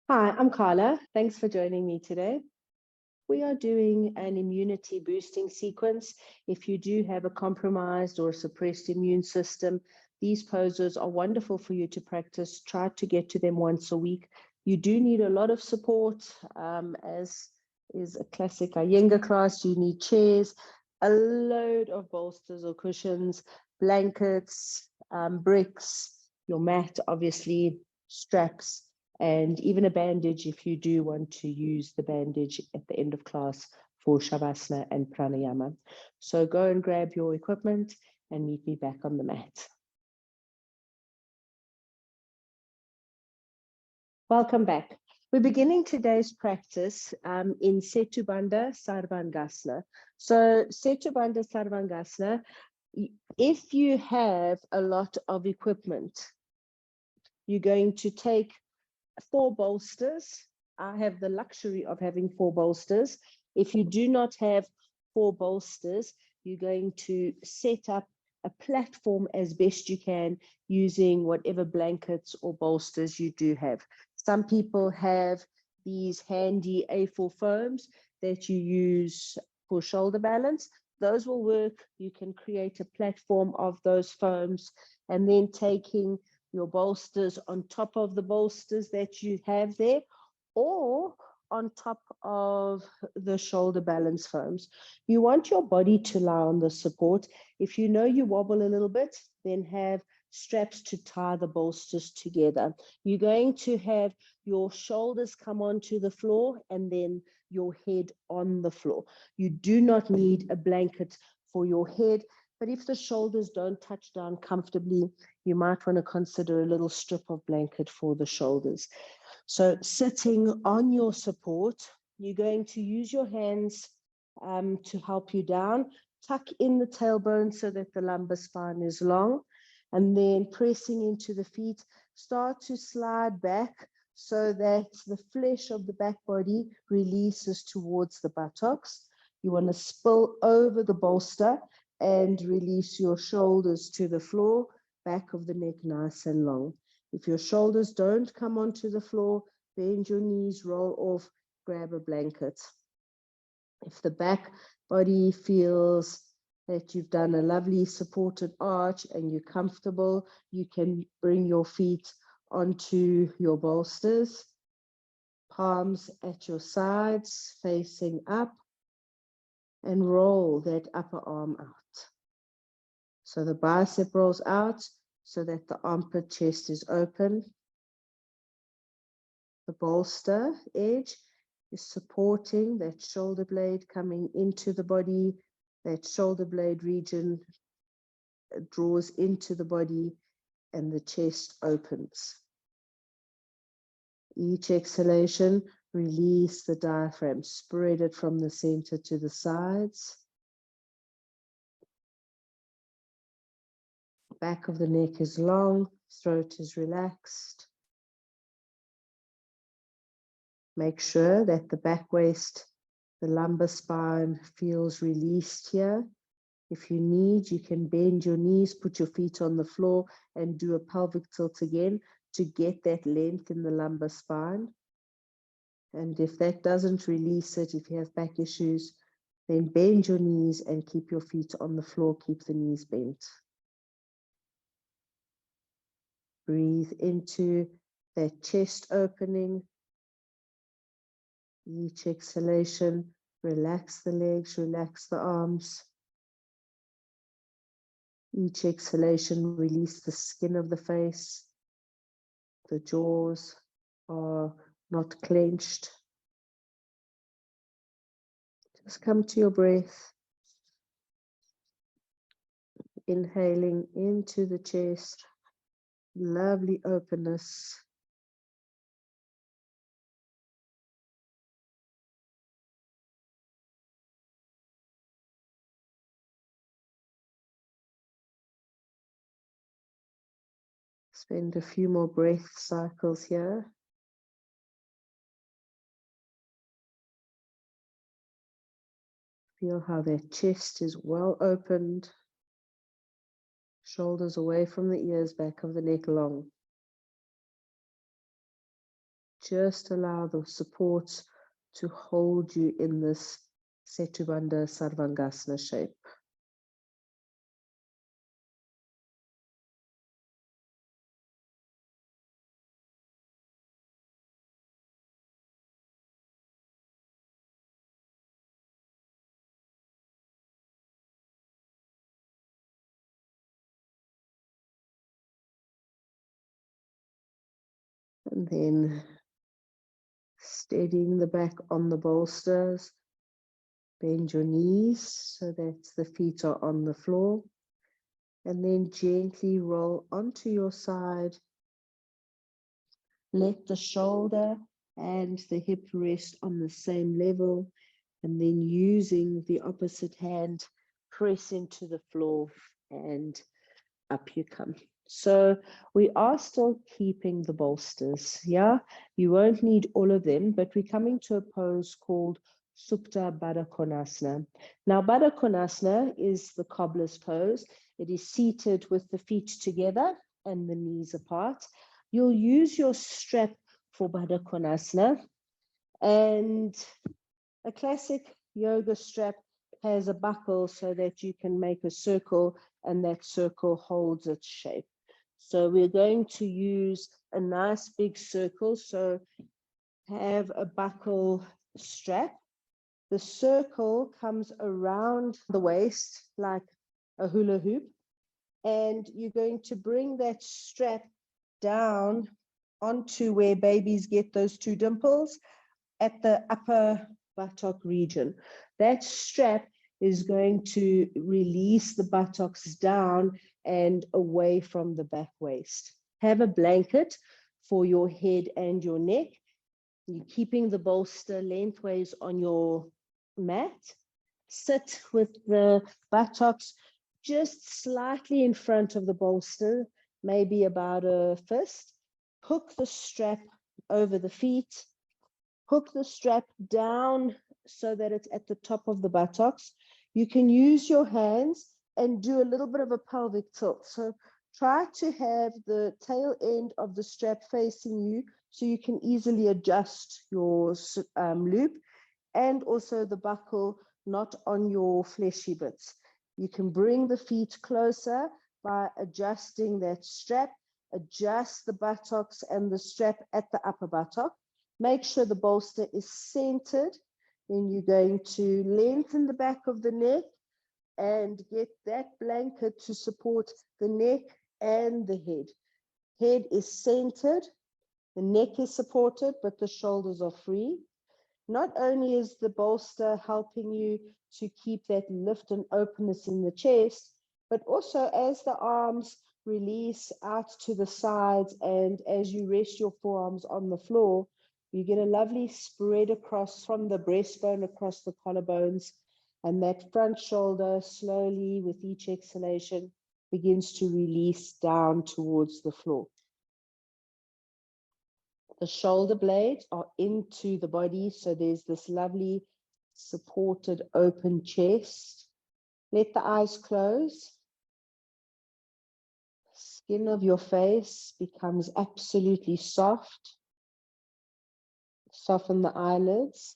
Hi, I'm Carla. Thanks for joining me today. We are doing an immunity boosting sequence. If you do have a compromised or suppressed immune system, these poses are wonderful for you to practice. Try to get to them once a week. You do need a lot of support, as is a classic Iyengar class. You need chairs, a load of bolsters or cushions, blankets, bricks, your mat, obviously, straps, and even a bandage if you do want to use the bandage at the end of class for Shavasana and Pranayama. So go and grab your equipment and meet me back on the mat. Welcome back. We're beginning today's practice in Setubandha Sarvangasana. So Setubandha Sarvangasana, if you have a lot of equipment, you're going to take 4 bolsters. I have the luxury of having 4 bolsters. If you do not have 4 bolsters, you're going to set up a platform as best you can using whatever blankets or bolsters you do have. Some people have these handy A4 foams that you use for shoulder balance. Those will work. You can create a platform of those foams and then taking your bolsters on top of the bolsters that you have there, or on top of the shoulder balance foams. You want your body to lie on the support. If you know you wobble a little bit, then have straps to tie the bolsters together. You're going to have your shoulders come onto the floor and then your head on the floor. You do not need a blanket for your head, but if the shoulders don't touch down comfortably, you might want to consider a little strip of blanket for the shoulders. So sitting on your support, you're going to use your hands to help you down. Tuck in the tailbone so that the lumbar spine is long, and then pressing into the feet, start to slide back so that the flesh of the back body releases towards the buttocks. You want to spill over the bolster and release your shoulders to the floor, back of the neck nice and long. If your shoulders don't come onto the floor, bend your knees, roll off, grab a blanket. If the back body feels that you've done a lovely supported arch and you're comfortable, you can bring your feet onto your bolsters, palms at your sides, facing up, and roll that upper arm out. So the bicep rolls out so that the armpit chest is open. The bolster edge is supporting that shoulder blade coming into the body. That shoulder blade region draws into the body and the chest opens. Each exhalation, release the diaphragm, spread it from the center to the sides. Back of the neck is long, throat is relaxed. Make sure that the back waist, the lumbar spine feels released here. If you need, you can bend your knees, put your feet on the floor and do a pelvic tilt again to get that length in the lumbar spine. And if that doesn't release it, if you have back issues, then bend your knees and keep your feet on the floor, keep the knees bent. Breathe into that chest opening. Each exhalation, relax the legs, relax the arms. Each exhalation, release the skin of the face. The jaws are not clenched. Just come to your breath. Inhaling into the chest, lovely openness. Spend a few more breath cycles here. Feel how that chest is well opened. Shoulders away from the ears, back of the neck long. Just allow the supports to hold you in this Setu Bandha Sarvangasana shape. And then steadying the back on the bolsters. Bend your knees so that the feet are on the floor. And then gently roll onto your side. Let the shoulder and the hip rest on the same level. And then using the opposite hand, press into the floor and up you come. So we are still keeping the bolsters, yeah? You won't need all of them, but we're coming to a pose called Supta Baddha Konasana. Now, Baddha Konasana is the cobbler's pose. It is seated with the feet together and the knees apart. You'll use your strap for Baddha Konasana, and a classic yoga strap has a buckle so that you can make a circle and that circle holds its shape. So we're going to use a nice big circle. So have a buckle strap. The circle comes around the waist like a hula hoop. And you're going to bring that strap down onto where babies get those two dimples at the upper buttock region. That strap is going to release the buttocks down and away from the back waist. Have a blanket for your head and your neck. You're keeping the bolster lengthways on your mat. Sit with the buttocks just slightly in front of the bolster, maybe about a fist. Hook the strap over the feet. Hook the strap down so that it's at the top of the buttocks. You can use your hands and do a little bit of a pelvic tilt. So try to have the tail end of the strap facing you so you can easily adjust your loop, and also the buckle not on your fleshy bits. You can bring the feet closer by adjusting that strap, adjust the buttocks and the strap at the upper buttock. Make sure the bolster is centered. Then you're going to lengthen the back of the neck and get that blanket to support the neck and the head. Head is centered, the neck is supported, but the shoulders are free. Not only is the bolster helping you to keep that lift and openness in the chest, but also as the arms release out to the sides and as you rest your forearms on the floor, you get a lovely spread across from the breastbone across the collarbones, and that front shoulder slowly with each exhalation begins to release down towards the floor. The shoulder blades are into the body, so there's this lovely supported open chest. Let the eyes close. Skin of your face becomes absolutely soft. Soften the eyelids.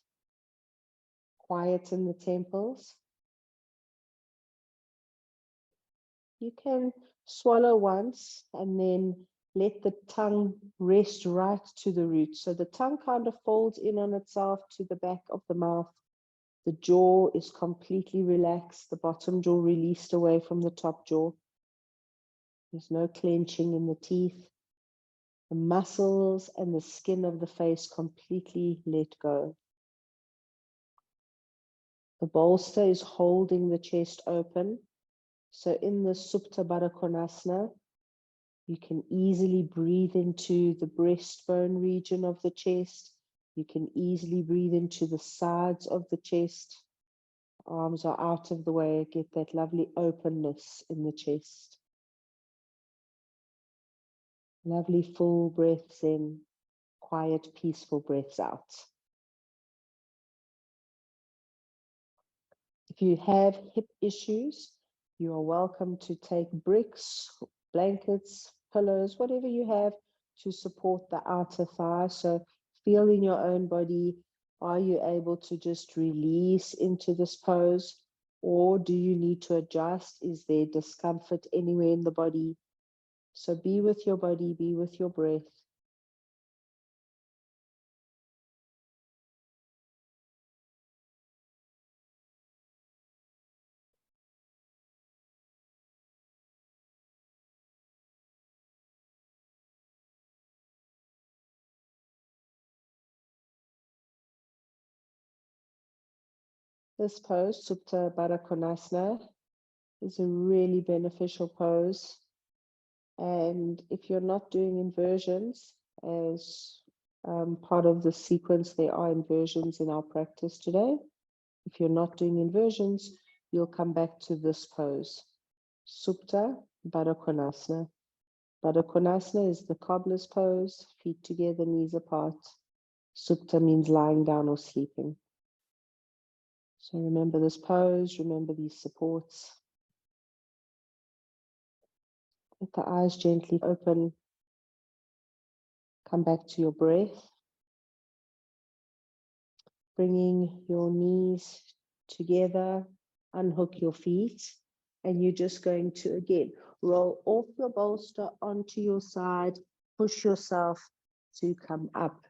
Quieten the temples. You can swallow once and then let the tongue rest right to the root. So the tongue kind of folds in on itself to the back of the mouth. The jaw is completely relaxed, the bottom jaw released away from the top jaw. There's no clenching in the teeth. The muscles and the skin of the face completely let go. The bolster is holding the chest open. So in the Supta Baddha Konasana, you can easily breathe into the breastbone region of the chest. You can easily breathe into the sides of the chest. Arms are out of the way, get that lovely openness in the chest. Lovely full breaths in, quiet, peaceful breaths out. If you have hip issues, you are welcome to take bricks, blankets, pillows, whatever you have to support the outer thigh. So Feel in your own body, are you able to just release into this pose? Or do you need to adjust? Is there discomfort anywhere in the body? So be with your body, be with your breath. This pose, Supta Baddha Konasana, is a really beneficial pose. And if you're not doing inversions as part of the sequence, there are inversions in our practice today. If you're not doing inversions, you'll come back to this pose, Supta Baddha Konasana. Baddha Konasana is the cobbler's pose, feet together, knees apart. Supta means lying down or sleeping. So remember this pose, remember these supports. Let the eyes gently open. Come back to your breath. Bringing your knees together, unhook your feet, and you're just going to, again, roll off your bolster onto your side, push yourself to come up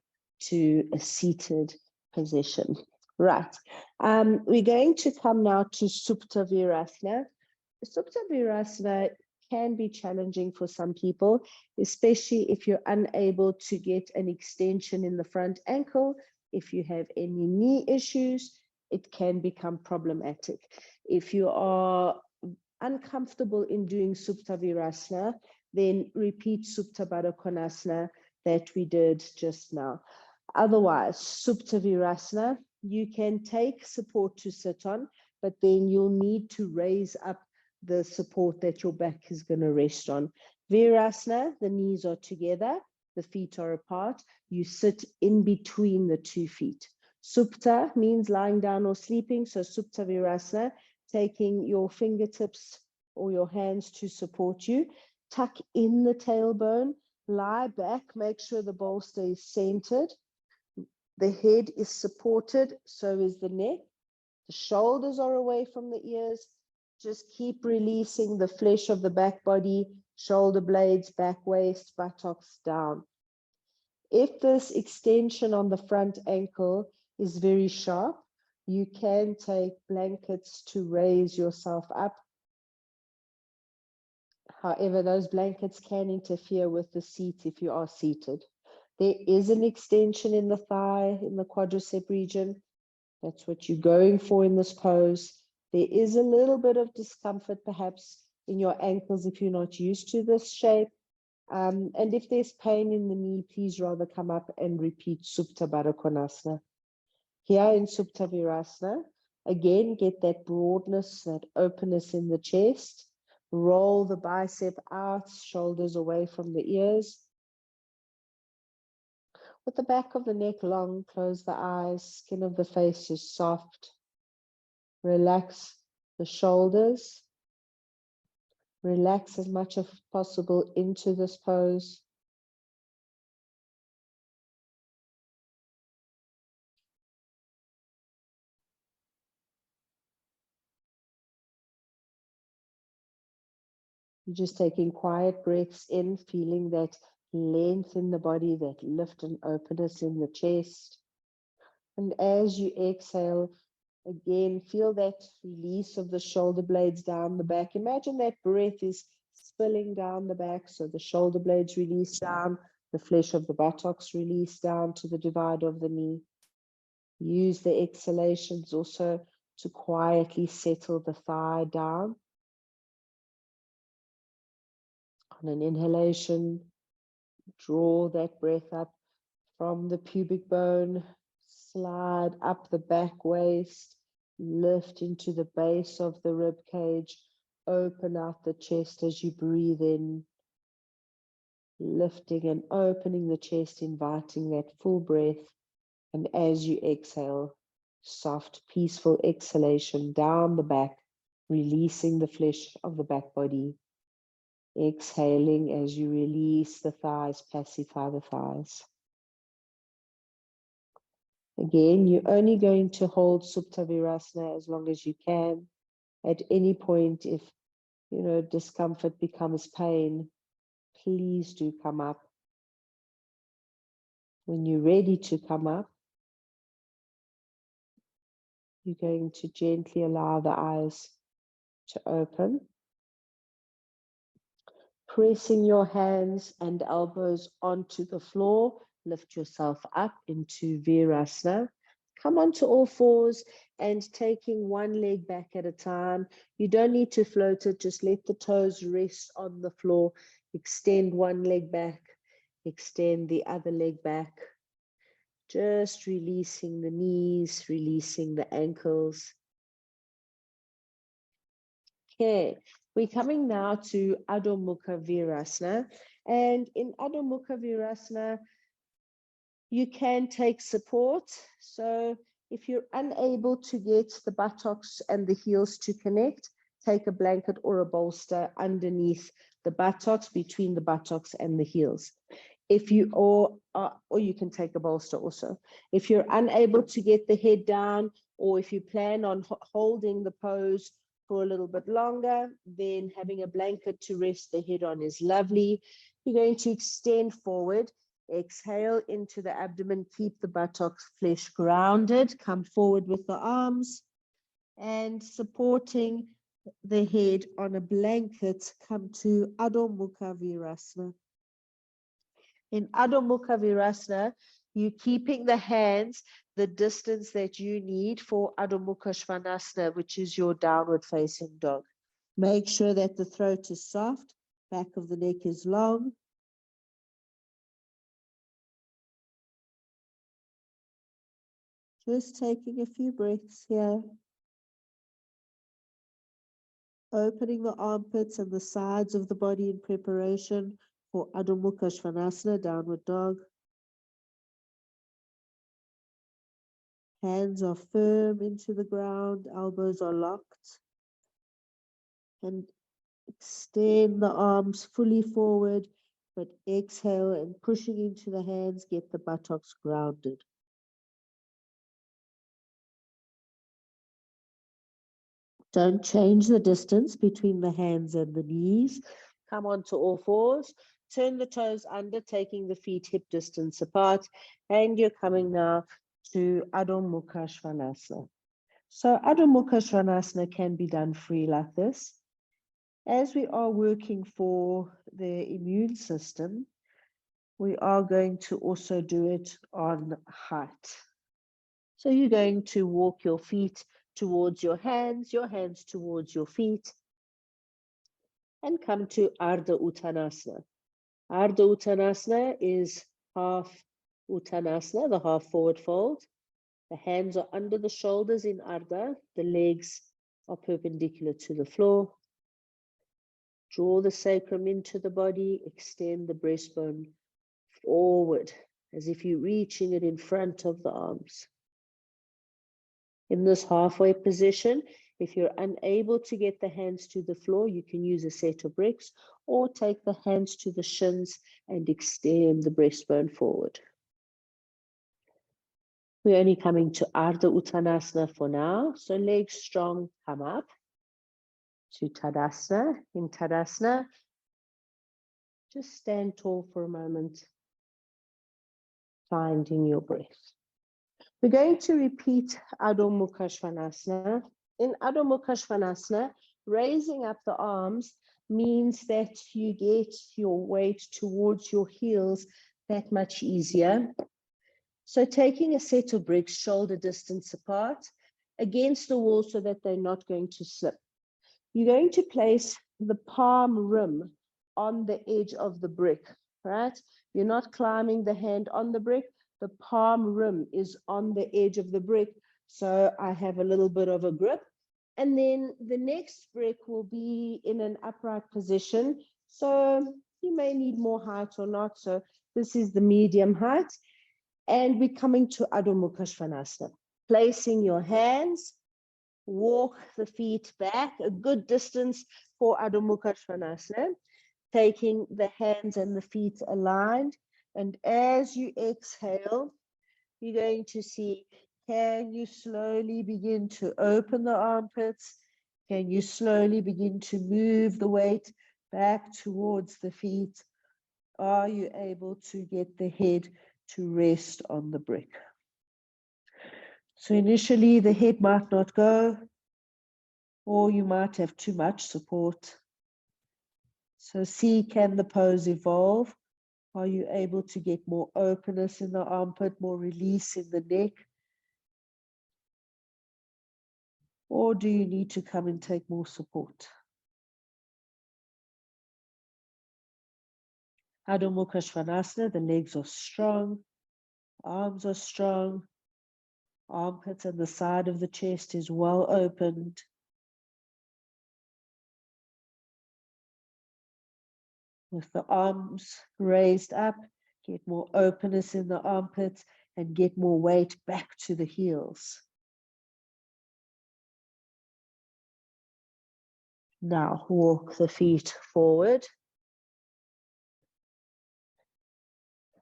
to a seated position. Right. We're going to come now to Supta Virasana. Supta Virasana can be challenging for some people, especially if you're unable to get an extension in the front ankle. If you have any knee issues, it can become problematic. If you are uncomfortable in doing Supta Virasana, then repeat Supta Baddha Konasana that we did just now. Otherwise, Supta Virasana, you can take support to sit on, but then you'll need to raise up the support that your back is going to rest on. Virasana, the knees are together, the feet are apart. You sit in between the 2 feet. Supta means lying down or sleeping. So Supta Virasana, taking your fingertips or your hands to support you. Tuck in the tailbone, lie back, make sure the bolster is centered. The head is supported, so is the neck. The shoulders are away from the ears. Just keep releasing the flesh of the back body, shoulder blades, back waist, buttocks down. If this extension on the front ankle is very sharp, you can take blankets to raise yourself up. However, those blankets can interfere with the seat if you are seated. There is an extension in the thigh, in the quadricep region. That's what you're going for in this pose. There is a little bit of discomfort perhaps in your ankles if you're not used to this shape. And if there's pain in the knee, please rather come up and repeat Supta Baddha Konasana. Here in Supta Virasana, again, get that broadness, that openness in the chest. Roll the bicep out, shoulders away from the ears. With the back of the neck long, close the eyes, skin of the face is soft. Relax the shoulders. Relax as much as possible into this pose. You're just taking quiet breaths in, feeling that length in the body, that lift and openness in the chest. And as you exhale, again, feel that release of the shoulder blades down the back. Imagine that breath is spilling down the back, so the shoulder blades release down, the flesh of the buttocks release down to the divider of the knee. Use the exhalations also to quietly settle the thigh down. On an inhalation, draw that breath up from the pubic bone, slide up the back waist, lift into the base of the rib cage, open out the chest as you breathe in, lifting and opening the chest, inviting that full breath. And as you exhale, soft, peaceful exhalation down the back, releasing the flesh of the back body. Exhaling as you release the thighs, pacify the thighs. Again, you're only going to hold Supta Virasana as long as you can. At any point, if discomfort becomes pain, please do come up. When you're ready to come up, you're going to gently allow the eyes to open. Pressing your hands and elbows onto the floor, lift yourself up into Virasana. Come onto all fours and taking one leg back at a time. You don't need to float it, just let the toes rest on the floor. Extend one leg back, extend the other leg back. Just releasing the knees, releasing the ankles. Okay, we're coming now to Adho Mukha Virasana. And in Adho Mukha Virasana, you can take support. So if you're unable to get the buttocks and the heels to connect, take a blanket or a bolster underneath the buttocks, between the buttocks and the heels. If you or you can take a bolster also. If you're unable to get the head down, or if you plan on holding the pose for a little bit longer, then having a blanket to rest the head on is lovely. You're going to extend forward, exhale into the abdomen, keep the buttocks flesh grounded, come forward with the arms, and supporting the head on a blanket, come to Adho Mukha Virasana. In Adho Mukha Virasana, you're keeping the hands the distance that you need for Adho Mukha Svanasana, which is your downward facing dog. Make sure that the throat is soft, back of the neck is long. Just taking a few breaths here. Opening the armpits and the sides of the body in preparation for Adho Mukha Svanasana, downward dog. Hands are firm into the ground, elbows are locked. And extend the arms fully forward, but exhale and pushing into the hands, get the buttocks grounded. Don't change the distance between the hands and the knees. Come onto all fours. Turn the toes under, taking the feet hip distance apart. And you're coming now to Adho Mukha Svanasana. So Adho Mukha Svanasana can be done free like this. As we are working for the immune system, we are going to also do it on height. So you're going to walk your feet towards your hands towards your feet, and come to Ardha Uttanasana. Ardha Uttanasana is half Uttanasana, the half forward fold. The hands are under the shoulders in Ardha. The legs are perpendicular to the floor. Draw the sacrum into the body, extend the breastbone forward as if you're reaching it in front of the arms. In this halfway position, if you're unable to get the hands to the floor, you can use a set of bricks or take the hands to the shins and extend the breastbone forward. We're only coming to Ardha Uttanasana for now. So legs strong, come up to Tadasana. In Tadasana, just stand tall for a moment, finding your breath. We're going to repeat Adho Mukha Svanasana. In Adho Mukha Svanasana, raising up the arms means that you get your weight towards your heels that much easier. So taking a set of bricks shoulder distance apart against the wall so that they're not going to slip. You're going to place the palm rim on the edge of the brick, right? You're not climbing the hand on the brick. The palm rim is on the edge of the brick. So I have a little bit of a grip. And then the next brick will be in an upright position. So you may need more height or not. So this is the medium height. And we're coming to Adho Mukha Svanasana. Placing your hands, walk the feet back a good distance for Adho Mukha Svanasana. Taking the hands and the feet aligned. And as you exhale, you're going to see, can you slowly begin to open the armpits? Can you slowly begin to move the weight back towards the feet? Are you able to get the head to rest on the brick? So initially the head might not go, or you might have too much support. So see, can the pose evolve? Are you able to get more openness in the armpit, more release in the neck? Or do you need to come and take more support? Adho Mukha Svanasana, the legs are strong, arms are strong, armpits and the side of the chest is well opened. With the arms raised up, get more openness in the armpits and get more weight back to the heels. Now walk the feet forward.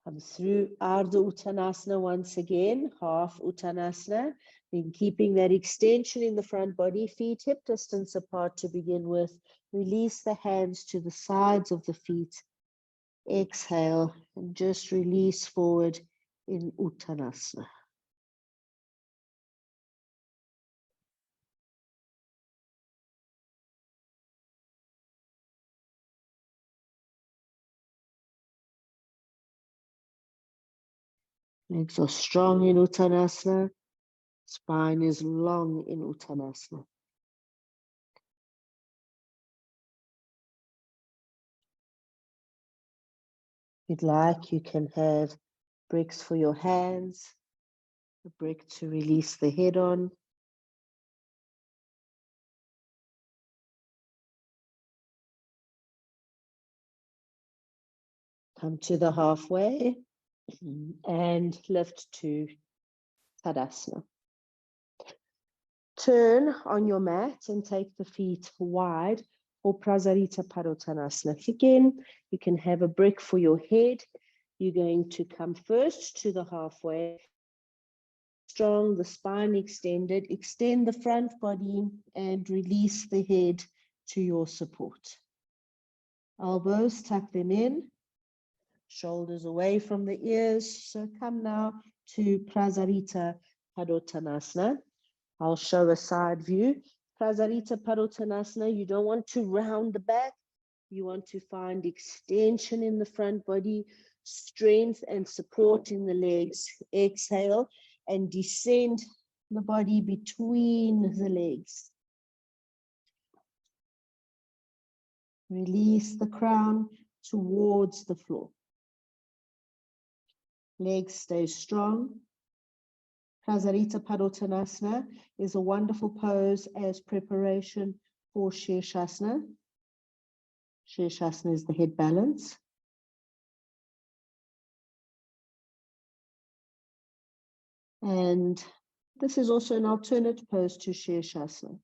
Come through Ardha Uttanasana once again, half Uttanasana. Then keeping that extension in the front body, feet hip distance apart to begin with. Release the hands to the sides of the feet. Exhale and just release forward in Uttanasana. Legs are strong in Uttanasana. Spine is long in Uttanasana. If you'd like, you can have bricks for your hands, a brick to release the head on. Come to the halfway and lift to Tadasana. Turn on your mat and take the feet wide for Prasarita Padottanasana. Again, you can have a brick for your head. You're going to come first to the halfway. Strong, the spine extended. Extend the front body and release the head to your support. Elbows, tuck them in. Shoulders away from the ears. So come now to Prasarita Padottanasana. I'll show a side view. Prasarita Padottanasana, you don't want to round the back. You want to find extension in the front body, strength and support in the legs. Exhale and descend the body between the legs. Release the crown towards the floor. Legs stay strong. Prasarita Padottanasana is a wonderful pose as preparation for Shirshasana. Shirshasana is the head balance. And this is also an alternate pose to Shirshasana.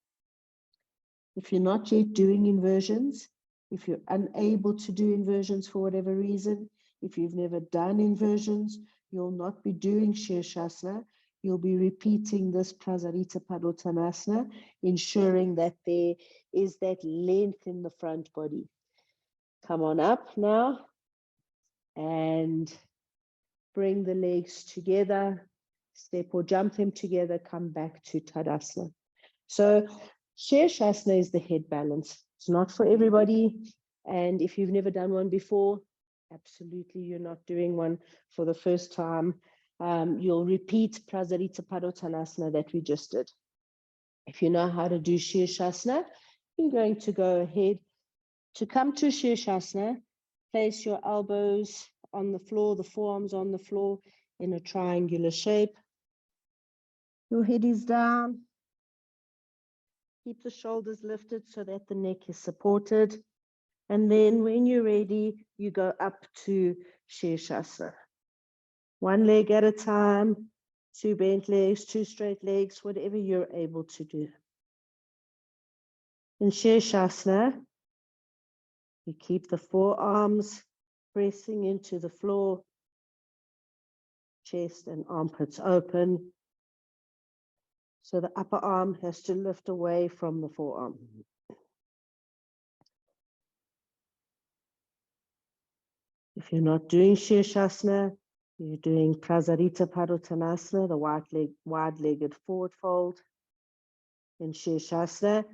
If you're not yet doing inversions, if you're unable to do inversions for whatever reason, if you've never done inversions, you'll not be doing Shirshasana. You'll be repeating this Prasarita Padottanasana, ensuring that there is that length in the front body. Come on up now and bring the legs together, step or jump them together, come back to Tadasana. So Shirshasana is the head balance. It's not for everybody. And if you've never done one before, absolutely you're not doing one for the first time. You'll repeat Prasarita Padottanasana that we just did. If you know how to do Shirshasana, you're going to go ahead to come to Shirshasana. Place your elbows on the floor, the forearms on the floor in a triangular shape. Your head is down. Keep the shoulders lifted so that the neck is supported. And then when you're ready, you go up to Shirshasana. One leg at a time, two bent legs, two straight legs, whatever you're able to do. In Shirshasana, you keep the forearms pressing into the floor. chest and armpits open. So the upper arm has to lift away from the forearm. If you're not doing Shirshasana, you're doing Prasarita Padottanasana, the wide-legged forward fold. In Shirshasana,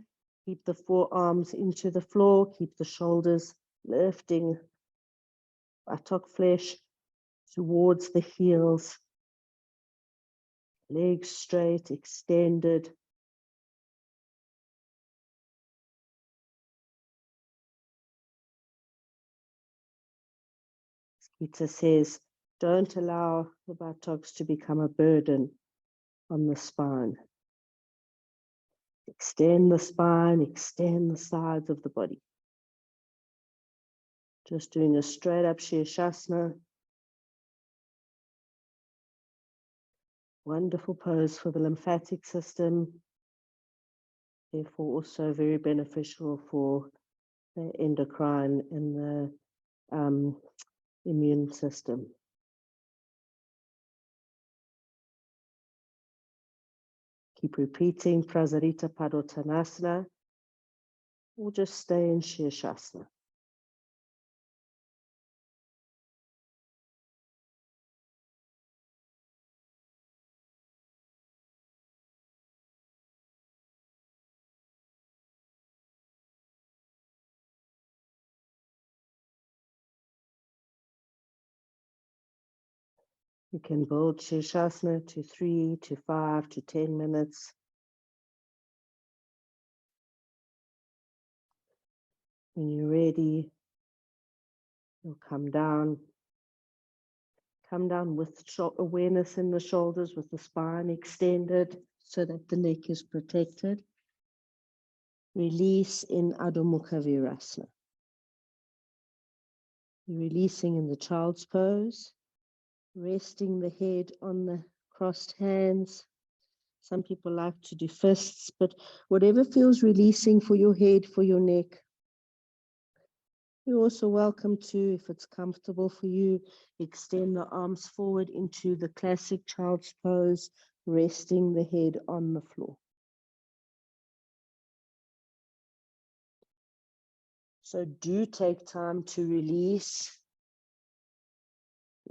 keep the forearms into the floor, keep the shoulders lifting, buttock flesh towards the heels, legs straight, extended. Gita says, don't allow the buttocks to become a burden on the spine. Extend the spine, extend the sides of the body. Just doing a straight up Shirshasana. Wonderful pose for the lymphatic system. Therefore also very beneficial for the endocrine and the immune system. Keep repeating Prasarita Padottanasana, or just stay in Shirshasana. You can build Shirshasana to 3 to 5 to 10 minutes. When you're ready, you'll come down. Come down with awareness in the shoulders, with the spine extended so that the neck is protected. Release in Adho Mukha Virasana. You're releasing in the child's pose, resting the head on the crossed hands. Some people like to do fists, but whatever feels releasing for your head, for your neck. You're also welcome to, if it's comfortable for you, extend the arms forward into the classic child's pose, resting the head on the floor. So do take time to release.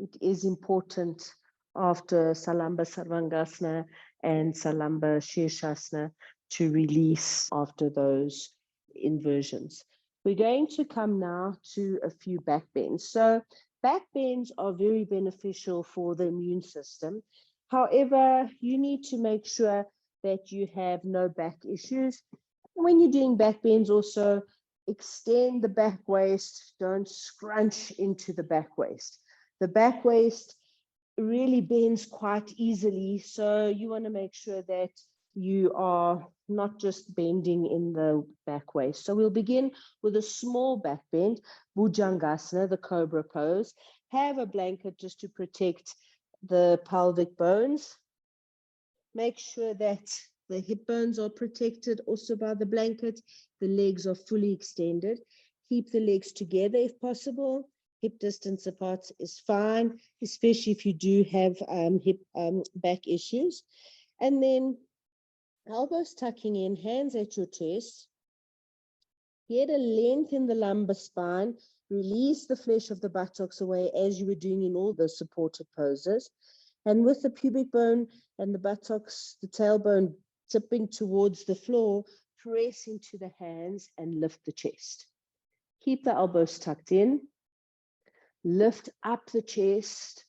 It is important after Salamba Sarvangasana and Salamba Shirshasana to release after those inversions. We're going to come now to a few back bends. So back bends are very beneficial for the immune system. However, you need to make sure that you have no back issues. When you're doing back bends, also extend the back waist, don't scrunch into the back waist. The back waist really bends quite easily, so you want to make sure that you are not just bending in the back waist. So we'll begin with a small back bend, Bhujangasana, the cobra pose. Have a blanket just to protect the pelvic bones. Make sure that the hip bones are protected also by the blanket. The legs are fully extended. Keep the legs together if possible. Hip distance apart is fine, especially if you do have back issues. And then elbows tucking in, hands at your chest. Get a length in the lumbar spine. Release the flesh of the buttocks away as you were doing in all the supported poses. And with the pubic bone and the buttocks, the tailbone tipping towards the floor, press into the hands and lift the chest. Keep the elbows tucked in. Lift up the chest,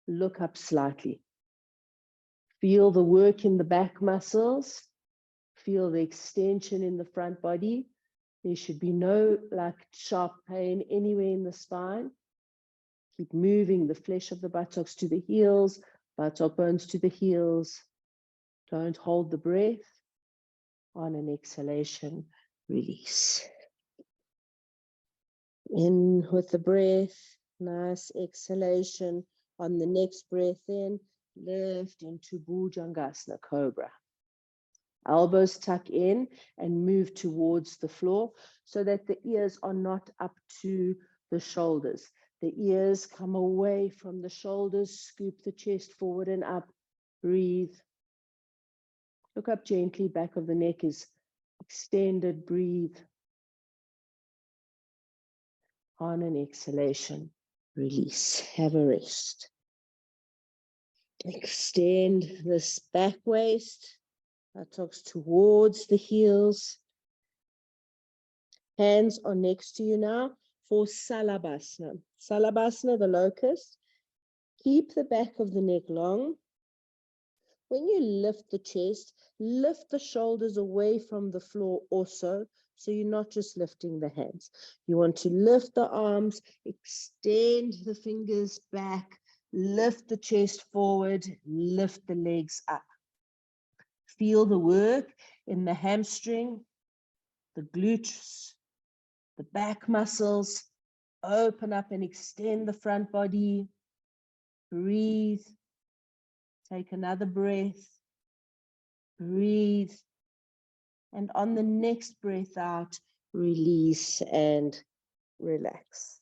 look up slightly. Feel the work in the back muscles. Feel the extension in the front body. There should be no sharp pain anywhere in the spine. Keep moving the flesh of the buttocks to the heels, buttock bones to the heels. Don't hold the breath. On an exhalation, release. In with the breath, nice exhalation. On the next breath in, lift into Bhujangasana, cobra. Elbows tuck in and move towards the floor so that the ears are not up to the shoulders. The ears come away from the shoulders, scoop the chest forward and up. Breathe. Look up gently, back of the neck is extended. Breathe. On an exhalation, release. Have a rest. Extend this back waist, buttocks towards the heels. Hands are next to you now for Salabhasana. Salabhasana, the locust. Keep the back of the neck long. When you lift the chest, lift the shoulders away from the floor also, so you're not just lifting the hands. You want to lift the arms, extend the fingers back, lift the chest forward, lift the legs up. Feel the work in the hamstring, the glutes, the back muscles. Open up and extend the front body. Breathe. Take another breath. Breathe. And on the next breath out, release and relax.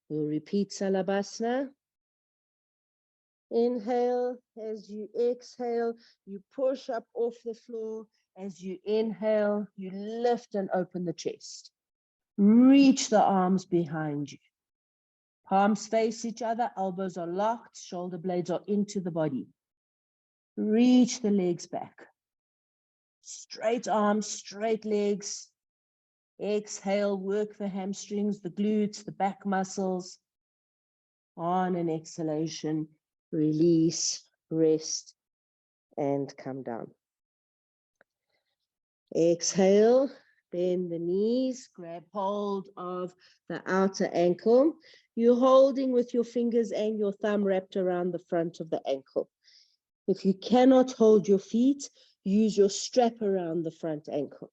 We'll repeat Salabhasana. Inhale. As you exhale, you push up off the floor. As you inhale, you lift and open the chest. Reach the arms behind you. Palms face each other, elbows are locked, shoulder blades are into the body. Reach the legs back. Straight arms, straight legs. Exhale, work the hamstrings, the glutes, the back muscles. On an exhalation, release, rest, and come down. Exhale, bend the knees, grab hold of the outer ankle. You're holding with your fingers and your thumb wrapped around the front of the ankle. If you cannot hold your feet, use your strap around the front ankle.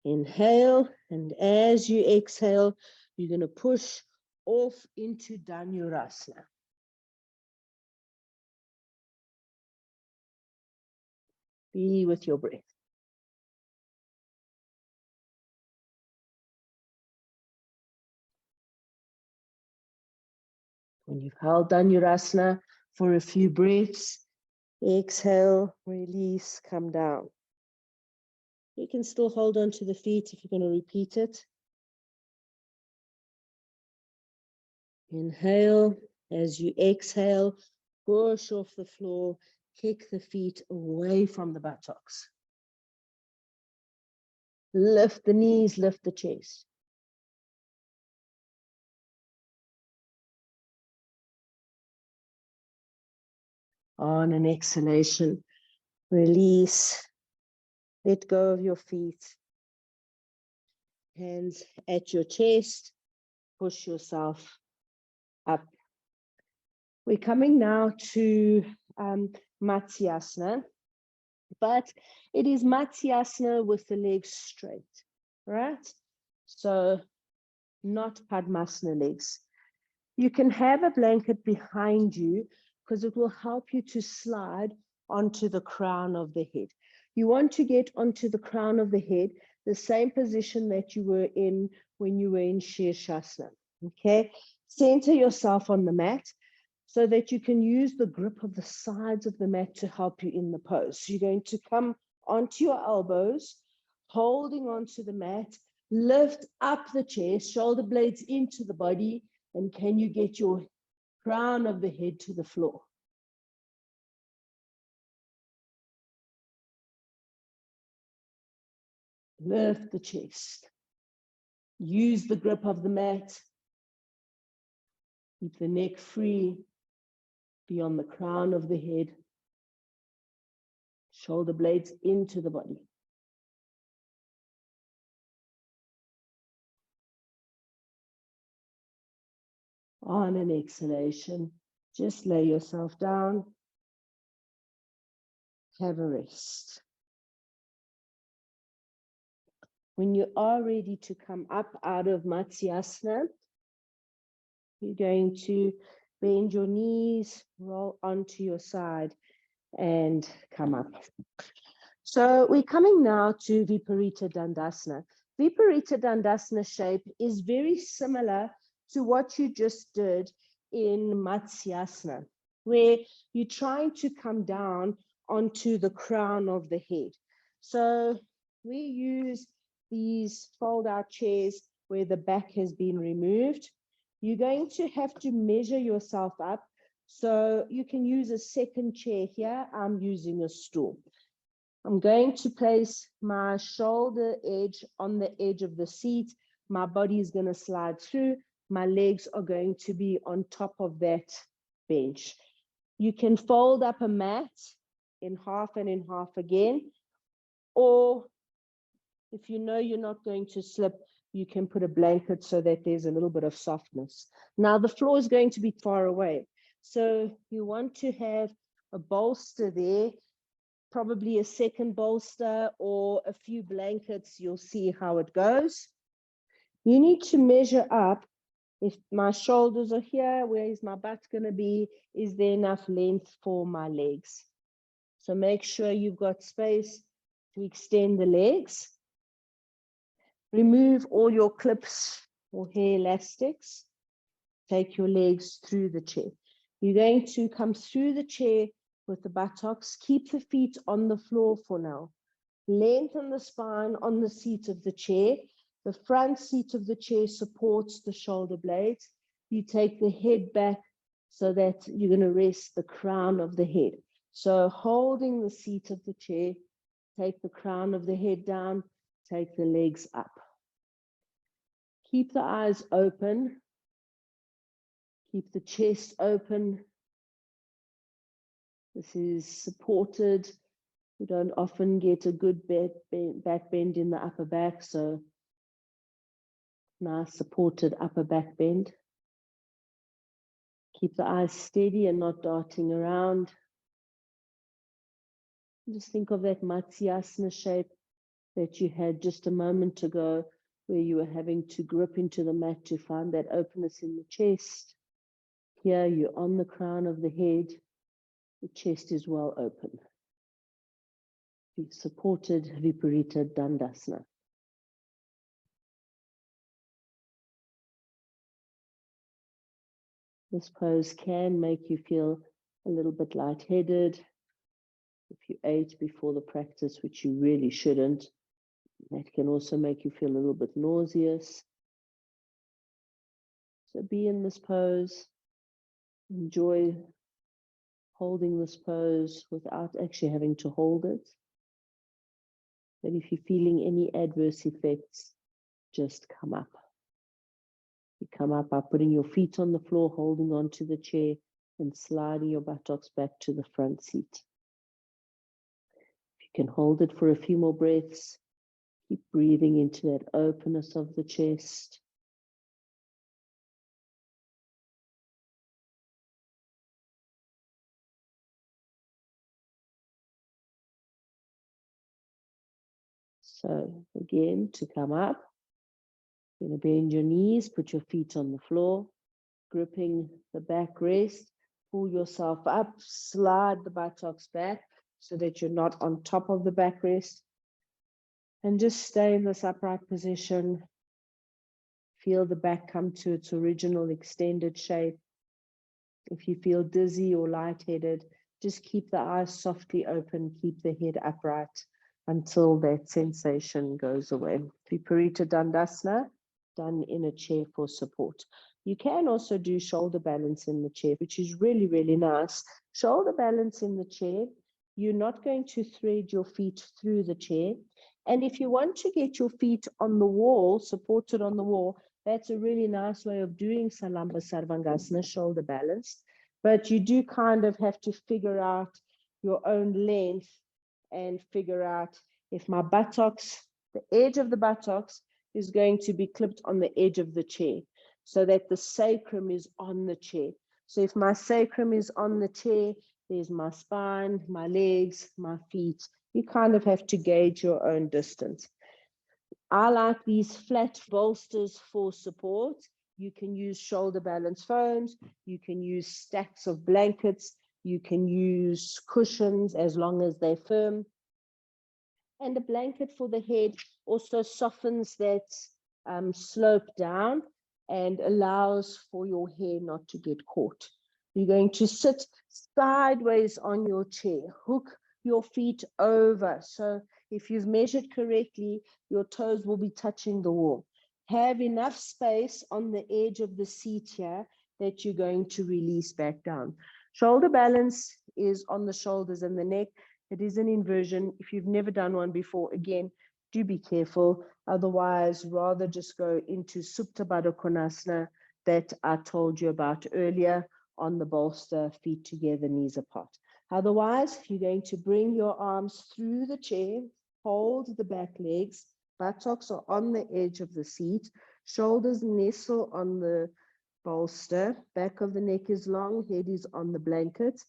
Inhale, and as you exhale, you're going to push off into Dhanurasana. Be with your breath. When you've held Dhanurasana for a few breaths, exhale, release, come down. You can still hold on to the feet if you're going to repeat it. Inhale, as you exhale, push off the floor, kick the feet away from the buttocks. Lift the knees, lift the chest. On an exhalation, release, let go of your feet. Hands at your chest, push yourself up. We're coming now to Matsyasana, but it is Matsyasana with the legs straight, right? So not Padmasana legs. You can have a blanket behind you because it will help you to slide onto the crown of the head. You want to get onto the crown of the head, the same position that you were in when you were in Shirshasana. Okay, center yourself on the mat so that you can use the grip of the sides of the mat to help you in the pose. So you're going to come onto your elbows, holding onto the mat, lift up the chest, shoulder blades into the body, and can you get your crown of the head to the floor? Lift the chest. Use the grip of the mat. Keep the neck free. Be on the crown of the head. Shoulder blades into the body. On an exhalation, just lay yourself down. Have a rest. When you are ready to come up out of Matsyasana, you're going to bend your knees, roll onto your side, and come up. So we're coming now to Viparita Dandasana. Viparita Dandasana shape is very similar to what you just did in Matsyasana, where you're trying to come down onto the crown of the head. So we use these fold-out chairs where the back has been removed. You're going to have to measure yourself up. So you can use a second chair here. I'm using a stool. I'm going to place my shoulder edge on the edge of the seat. My body is going to slide through. My legs are going to be on top of that bench. You can fold up a mat in half and in half again, or if you know you're not going to slip, you can put a blanket so that there's a little bit of softness. Now the floor is going to be far away, so you want to have a bolster there, probably a second bolster or a few blankets. You'll see how it goes. You need to measure up. If my shoulders are here, where is my butt going to be? Is there enough length for my legs? So make sure you've got space to extend the legs. Remove all your clips or hair elastics. Take your legs through the chair. You're going to come through the chair with the buttocks. Keep the feet on the floor for now. Lengthen the spine on the seat of the chair. The front seat of the chair supports the shoulder blades. You take the head back so that you're going to rest the crown of the head. So holding the seat of the chair, take the crown of the head down, take the legs up. Keep the eyes open. Keep the chest open. This is supported. We don't often get a good back bend in the upper back, so nice supported upper back bend. Keep the eyes steady and not darting around. Just think of that Matsyasana shape that you had just a moment ago, where you were having to grip into the mat to find that openness in the chest. Here you're on the crown of the head. The chest is well open. Supported Viparita Dandasana. This pose can make you feel a little bit lightheaded. If you ate before the practice, which you really shouldn't, that can also make you feel a little bit nauseous. So be in this pose. Enjoy holding this pose without actually having to hold it. But if you're feeling any adverse effects, just come up. You come up by putting your feet on the floor, holding onto the chair, and sliding your buttocks back to the front seat. If you can hold it for a few more breaths, keep breathing into that openness of the chest. So again, to come up, you're going to bend your knees, put your feet on the floor, gripping the backrest, pull yourself up, slide the buttocks back so that you're not on top of the backrest, and just stay in this upright position. Feel the back come to its original extended shape. If you feel dizzy or lightheaded, just keep the eyes softly open, keep the head upright until that sensation goes away. Viparita Dandasana, done in a chair for support. You can also do shoulder balance in the chair, which is really, really nice. Shoulder balance in the chair, you're not going to thread your feet through the chair. And if you want to get your feet on the wall, supported on the wall, that's a really nice way of doing Salamba Sarvangasana, shoulder balance. But you do kind of have to figure out your own length and figure out if my buttocks, the edge of the buttocks is going to be clipped on the edge of the chair so that the sacrum is on the chair. So if my sacrum is on the chair, there's my spine, my legs, my feet. You kind of have to gauge your own distance. I like these flat bolsters for support. You can use shoulder balance foams. You can use stacks of blankets. You can use cushions as long as they're firm. And a blanket for the head also softens that slope down and allows for your hair not to get caught. You're going to sit sideways on your chair, hook your feet over. So if you've measured correctly, your toes will be touching the wall. Have enough space on the edge of the seat here that you're going to release back down. Shoulder balance is on the shoulders and the neck. It is an inversion. If you've never done one before, again, do be careful. Otherwise, rather just go into Supta Baddha Konasana that I told you about earlier on the bolster, feet together, knees apart. Otherwise, you're going to bring your arms through the chair, hold the back legs, buttocks are on the edge of the seat, shoulders nestle on the bolster, back of the neck is long, head is on the blanket,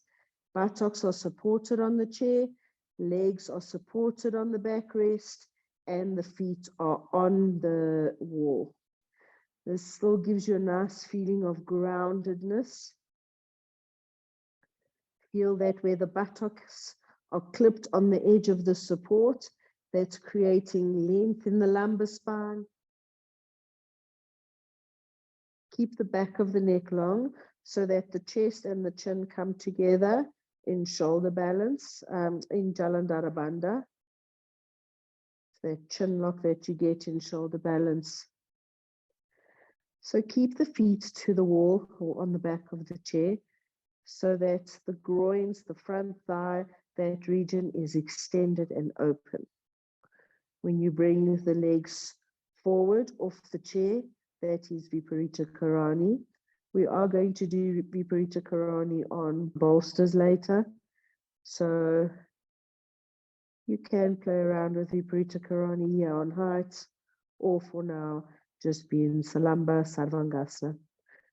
buttocks are supported on the chair, legs are supported on the backrest, and the feet are on the wall. This still gives you a nice feeling of groundedness. Feel that where the buttocks are clipped on the edge of the support, that's creating length in the lumbar spine. Keep the back of the neck long so that the chest and the chin come together in shoulder balance, in Jalandhara Bandha. That chin lock that you get in shoulder balance. So keep the feet to the wall or on the back of the chair so that the groins, the front thigh, that region is extended and open. When you bring the legs forward off the chair, that is Viparita Karani. We are going to do Viparita Karani on bolsters later. So you can play around with Viparita Karani here on heights, or for now, just be in Salamba Sarvangasana.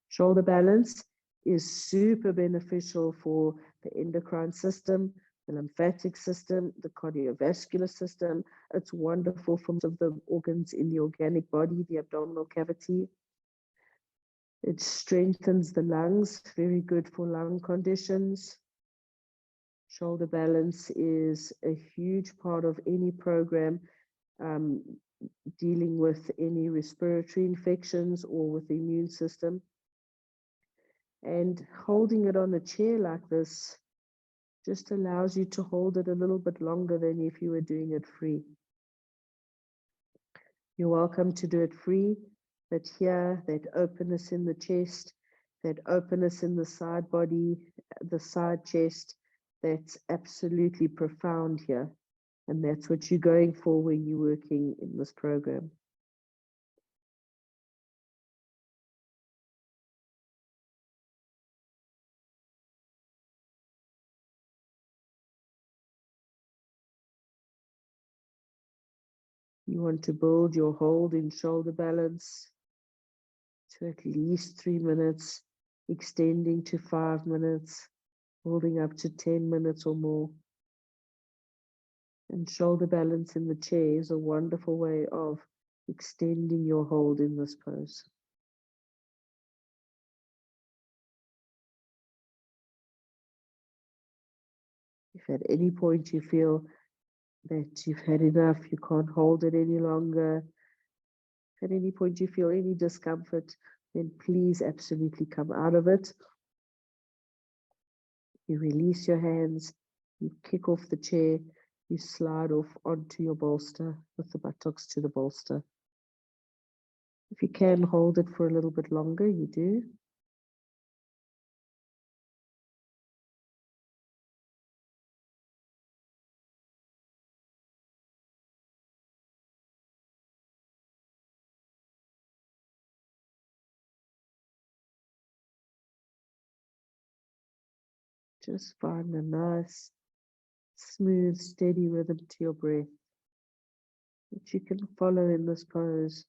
Shoulder balance is super beneficial for the endocrine system, the lymphatic system, the cardiovascular system. It's wonderful for most of the organs in the organic body, the abdominal cavity. It strengthens the lungs, very good for lung conditions. Shoulder balance is a huge part of any program dealing with any respiratory infections or with the immune system. And holding it on a chair like this just allows you to hold it a little bit longer than if you were doing it free. You're welcome to do it free, but here, that openness in the chest, that openness in the side body, the side chest, that's absolutely profound here. And that's what you're going for when you're working in this program. You want to build your hold in shoulder balance to at least 3 minutes, extending to 5 minutes, holding up to 10 minutes or more. And shoulder balance in the chair is a wonderful way of extending your hold in this pose. If at any point you feel that you've had enough, you can't hold it any longer, at any point you feel any discomfort, then please absolutely come out of it. You release your hands, you kick off the chair, you slide off onto your bolster with the buttocks to the bolster. If you can hold it for a little bit longer, you do. Just find a nice, smooth, steady rhythm to your breath that you can follow in this pose,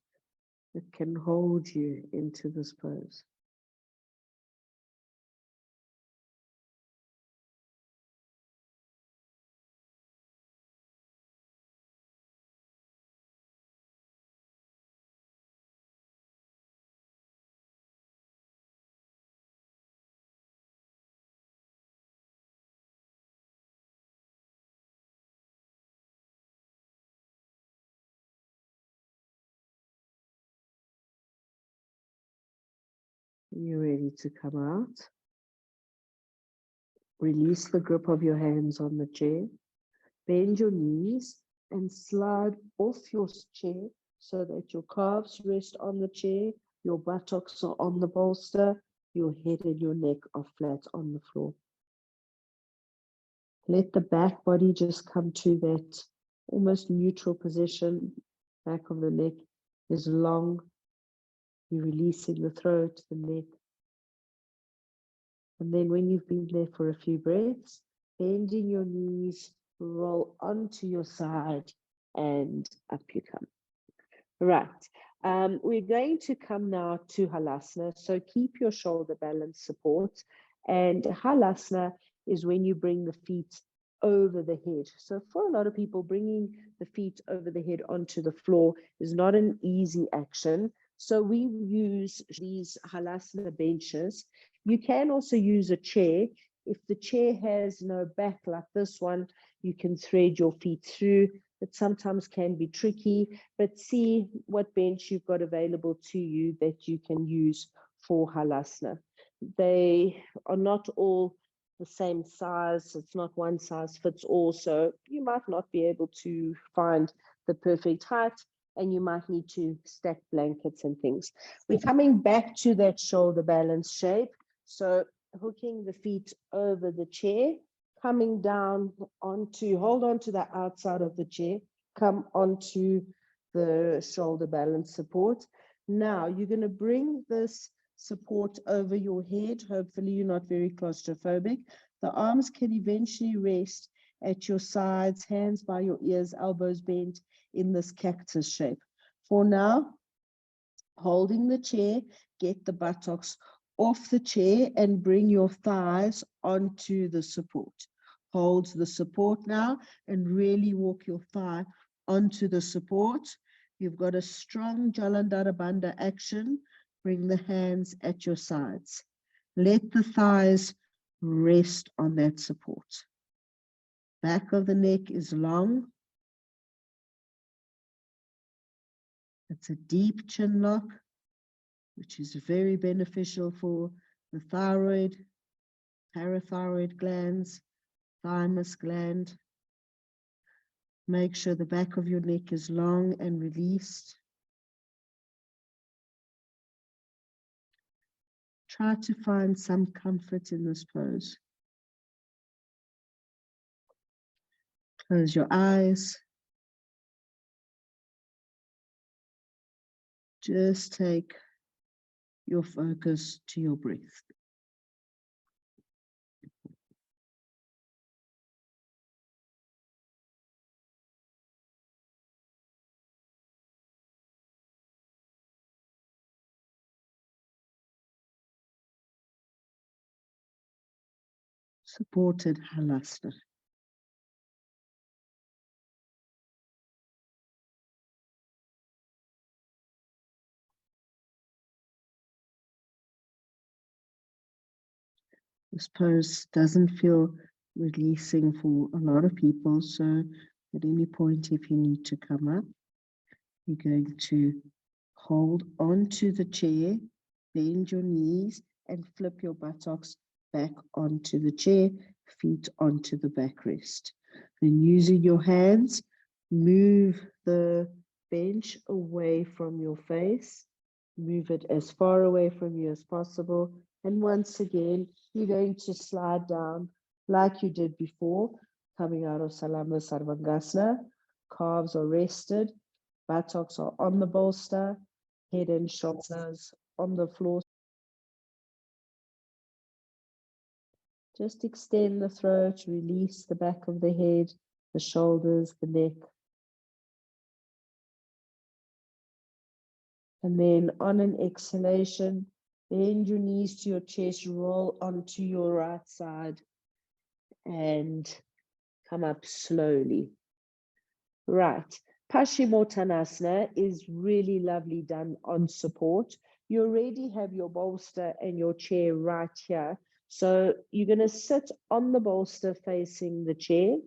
that can hold you into this pose. You're ready to come out. Release the grip of your hands on the chair. Bend your knees and slide off your chair so that your calves rest on the chair, your buttocks are on the bolster, your head and your neck are flat on the floor. Let the back body just come to that almost neutral position. Back of the neck is long. You're releasing the throat, the neck. And then when you've been there for a few breaths, bending your knees, roll onto your side and up you come. Right. We're going to come now to Halasana. So keep your shoulder balance support. And Halasana is when you bring the feet over the head. So for a lot of people, bringing the feet over the head onto the floor is not an easy action. So we use these Halasana benches. You can also use a chair. If the chair has no back like this one, you can thread your feet through. It sometimes can be tricky, but see what bench you've got available to you that you can use for Halasana. They are not all the same size. It's not one size fits all. So you might not be able to find the perfect height and you might need to stack blankets and things. We're coming back to that shoulder balance shape. So hooking the feet over the chair, coming down hold on to the outside of the chair, come onto the shoulder balance support. Now you're going to bring this support over your head. Hopefully you're not very claustrophobic. The arms can eventually rest at your sides, hands by your ears, elbows bent in this cactus shape. For now, holding the chair, get the buttocks off the chair and bring your thighs onto the support. Hold the support now and really walk your thigh onto the support. You've got a strong Jalandhara Bandha action. Bring the hands at your sides. Let the thighs rest on that support. Back of the neck is long. It's a deep chin lock, which is very beneficial for the thyroid, parathyroid glands, thymus gland. Make sure the back of your neck is long and released. Try to find some comfort in this pose. Close your eyes. Just take your focus to your breath. Supported Halasana. This pose doesn't feel releasing for a lot of people, so at any point if you need to come up, you're going to hold onto the chair, bend your knees and flip your buttocks back onto the chair, feet onto the backrest. Then using your hands, move the bench away from your face, move it as far away from you as possible. And once again, you're going to slide down like you did before, coming out of Salama Sarvangasana. Calves are rested, buttocks are on the bolster, head and shoulders on the floor. Just extend the throat, release the back of the head, the shoulders, the neck. And then on an exhalation, bend your knees to your chest, roll onto your right side and come up slowly. Right. Paschimottanasana is really lovely done on support. You already have your bolster and your chair right here. So you're going to sit on the bolster facing the chair.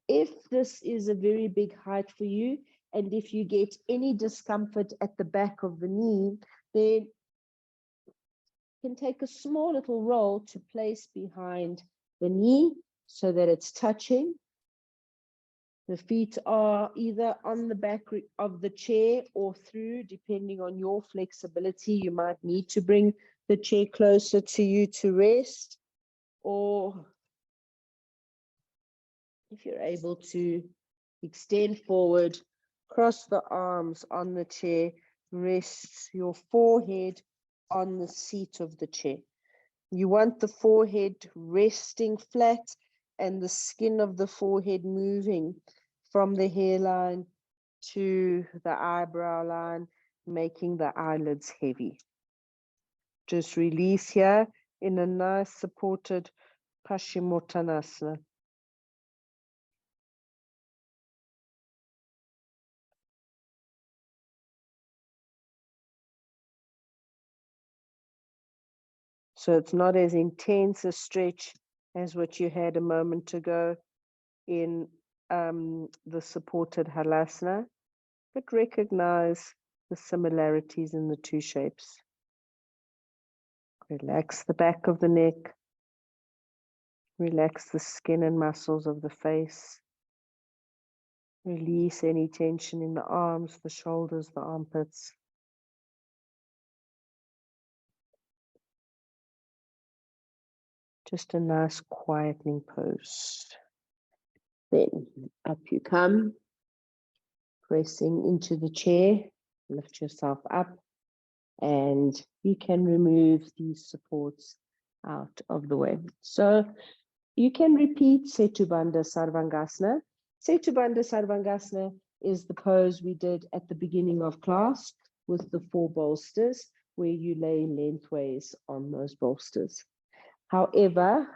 If this is a very big height for you, and if you get any discomfort at the back of the knee, then You can take a small little roll to place behind the knee so that it's touching. The feet are either on the back of the chair or through, depending on your flexibility. You might need to bring the chair closer to you to rest, or if you're able to extend forward, cross the arms on the chair, rest your forehead on the seat of the chair. You want the forehead resting flat and the skin of the forehead moving from the hairline to the eyebrow line, making the eyelids heavy. Just release here in a nice supported Paschimottanasana. So it's not as intense a stretch as what you had a moment ago in the supported Halasana, but recognize the similarities in the two shapes. Relax the back of the neck. Relax the skin and muscles of the face. Release any tension in the arms, the shoulders, the armpits. Just a nice quietening pose. Then up you come, pressing into the chair. Lift yourself up, and you can remove these supports out of the way. So you can repeat Setubandha Sarvangasana. Setubandha Sarvangasana is the pose we did at the beginning of class with the 4 bolsters, where you lay lengthways on those bolsters. However,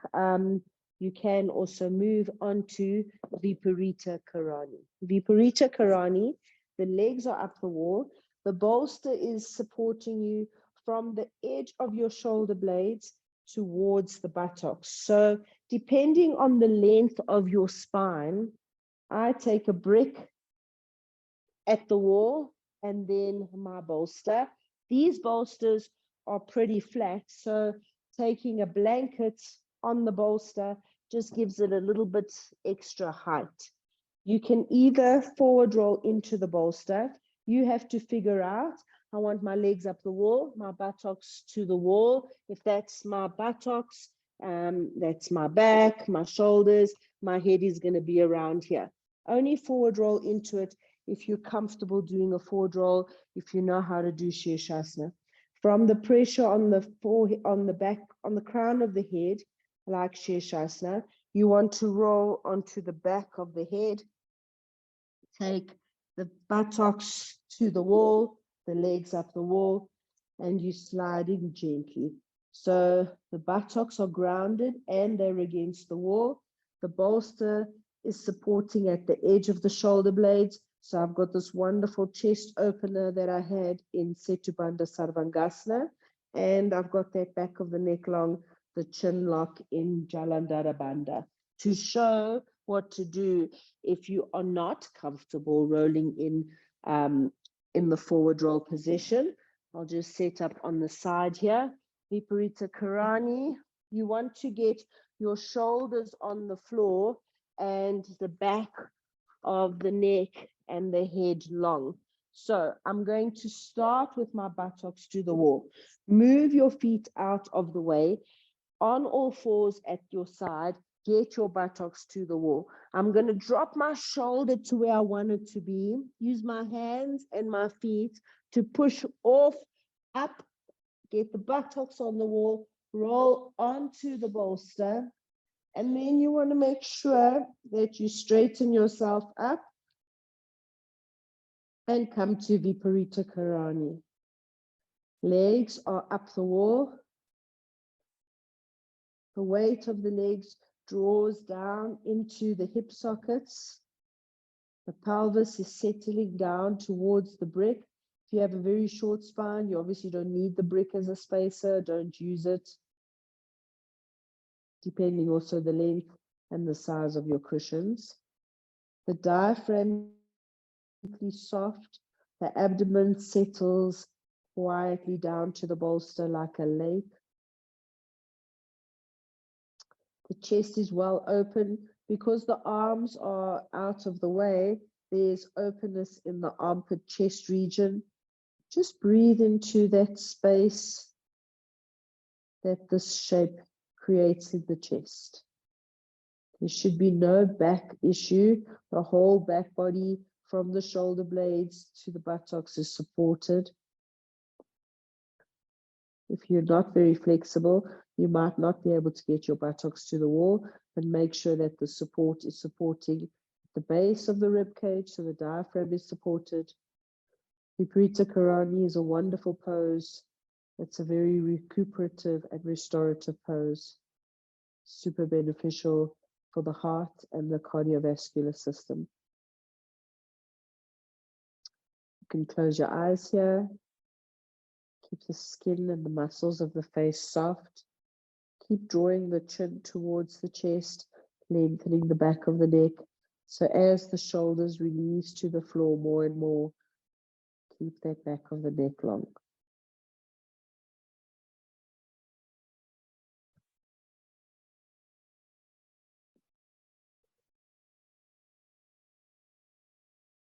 you can also move on to Viparita Karani. Viparita Karani, the legs are up the wall. The bolster is supporting you from the edge of your shoulder blades towards the buttocks. So depending on the length of your spine, I take a brick at the wall and then my bolster. These bolsters are pretty flat, so taking a blanket on the bolster just gives it a little bit extra height. You can either forward roll into the bolster. You have to figure out, I want my legs up the wall, my buttocks to the wall. If that's my buttocks, that's my back, my shoulders, my head is going to be around here. Only forward roll into it if you're comfortable doing a forward roll, if you know how to do Shirshasana. From the pressure on the forehead, on the back, on the crown of the head, like Shirshasana, you want to roll onto the back of the head. Take the buttocks to the wall, the legs up the wall, and you slide in gently. So the buttocks are grounded and they're against the wall. The bolster is supporting at the edge of the shoulder blades. So I've got this wonderful chest opener that I had in Setubandha Sarvangasana, and I've got that back of the neck long, the chin lock in Jalandhara Bandha, to show what to do if you are not comfortable rolling in the forward roll position. I'll just set up on the side here. Viparita Karani, you want to get your shoulders on the floor and the back of the neck and the head long. So I'm going to start with my buttocks to the wall. Move your feet out of the way. On all fours at your side, get your buttocks to the wall. I'm going to drop my shoulder to where I want it to be. Use my hands and my feet to push off, up, get the buttocks on the wall, roll onto the bolster. And then you want to make sure that you straighten yourself up and come to Viparita Karani. Legs are up the wall. The weight of the legs draws down into the hip sockets. The pelvis is settling down towards the brick. If you have a very short spine, you obviously don't need the brick as a spacer. Don't use it. Depending also the length and the size of your cushions. The diaphragm is soft. The abdomen settles quietly down to the bolster like a lake. The chest is well open. Because the arms are out of the way, there's openness in the armpit chest region. Just breathe into that space that this shape creates in the chest. There should be no back issue. The whole back body from the shoulder blades to the buttocks is supported. If you're not very flexible, you might not be able to get your buttocks to the wall, and make sure that the support is supporting the base of the rib cage, so the diaphragm is supported. Viparita Karani is a wonderful pose. It's a very recuperative and restorative pose. Super beneficial for the heart and the cardiovascular system. You can close your eyes here. Keep the skin and the muscles of the face soft. Keep drawing the chin towards the chest, lengthening the back of the neck. So as the shoulders release to the floor more and more, keep that back of the neck long.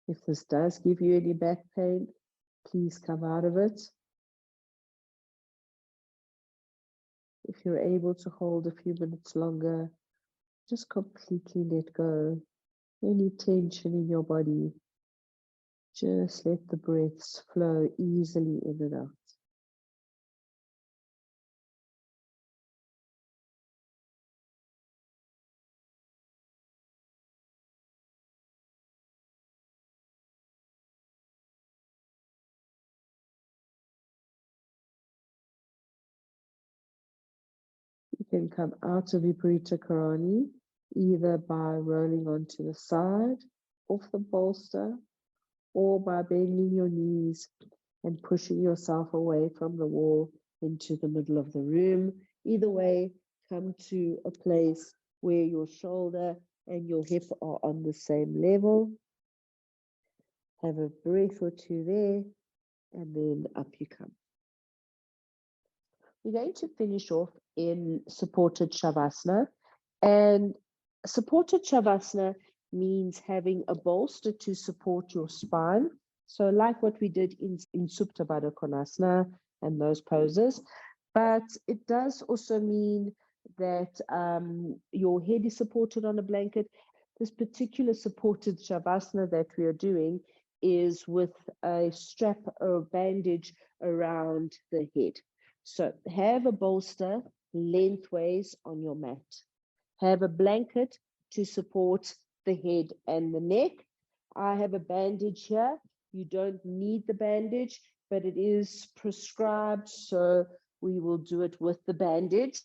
If this does give you any back pain, please come out of it. If you're able to hold a few minutes longer, just completely let go. Any tension in your body, just let the breaths flow easily in and out. You can come out of Viparita Karani either by rolling onto the side, off the bolster, or by bending your knees and pushing yourself away from the wall into the middle of the room. Either way, come to a place where your shoulder and your hip are on the same level. Have a breath or two there, and then up you come. We're going to finish off in supported Shavasana. And supported Shavasana means having a bolster to support your spine. So like what we did in Supta Baddha Konasana and those poses. But it does also mean that your head is supported on a blanket. This particular supported Shavasana that we are doing is with a strap or bandage around the head. So have a bolster lengthways on your mat. Have a blanket to support the head and the neck. I have a bandage here. You don't need the bandage, but it is prescribed, so we will do it with the bandage.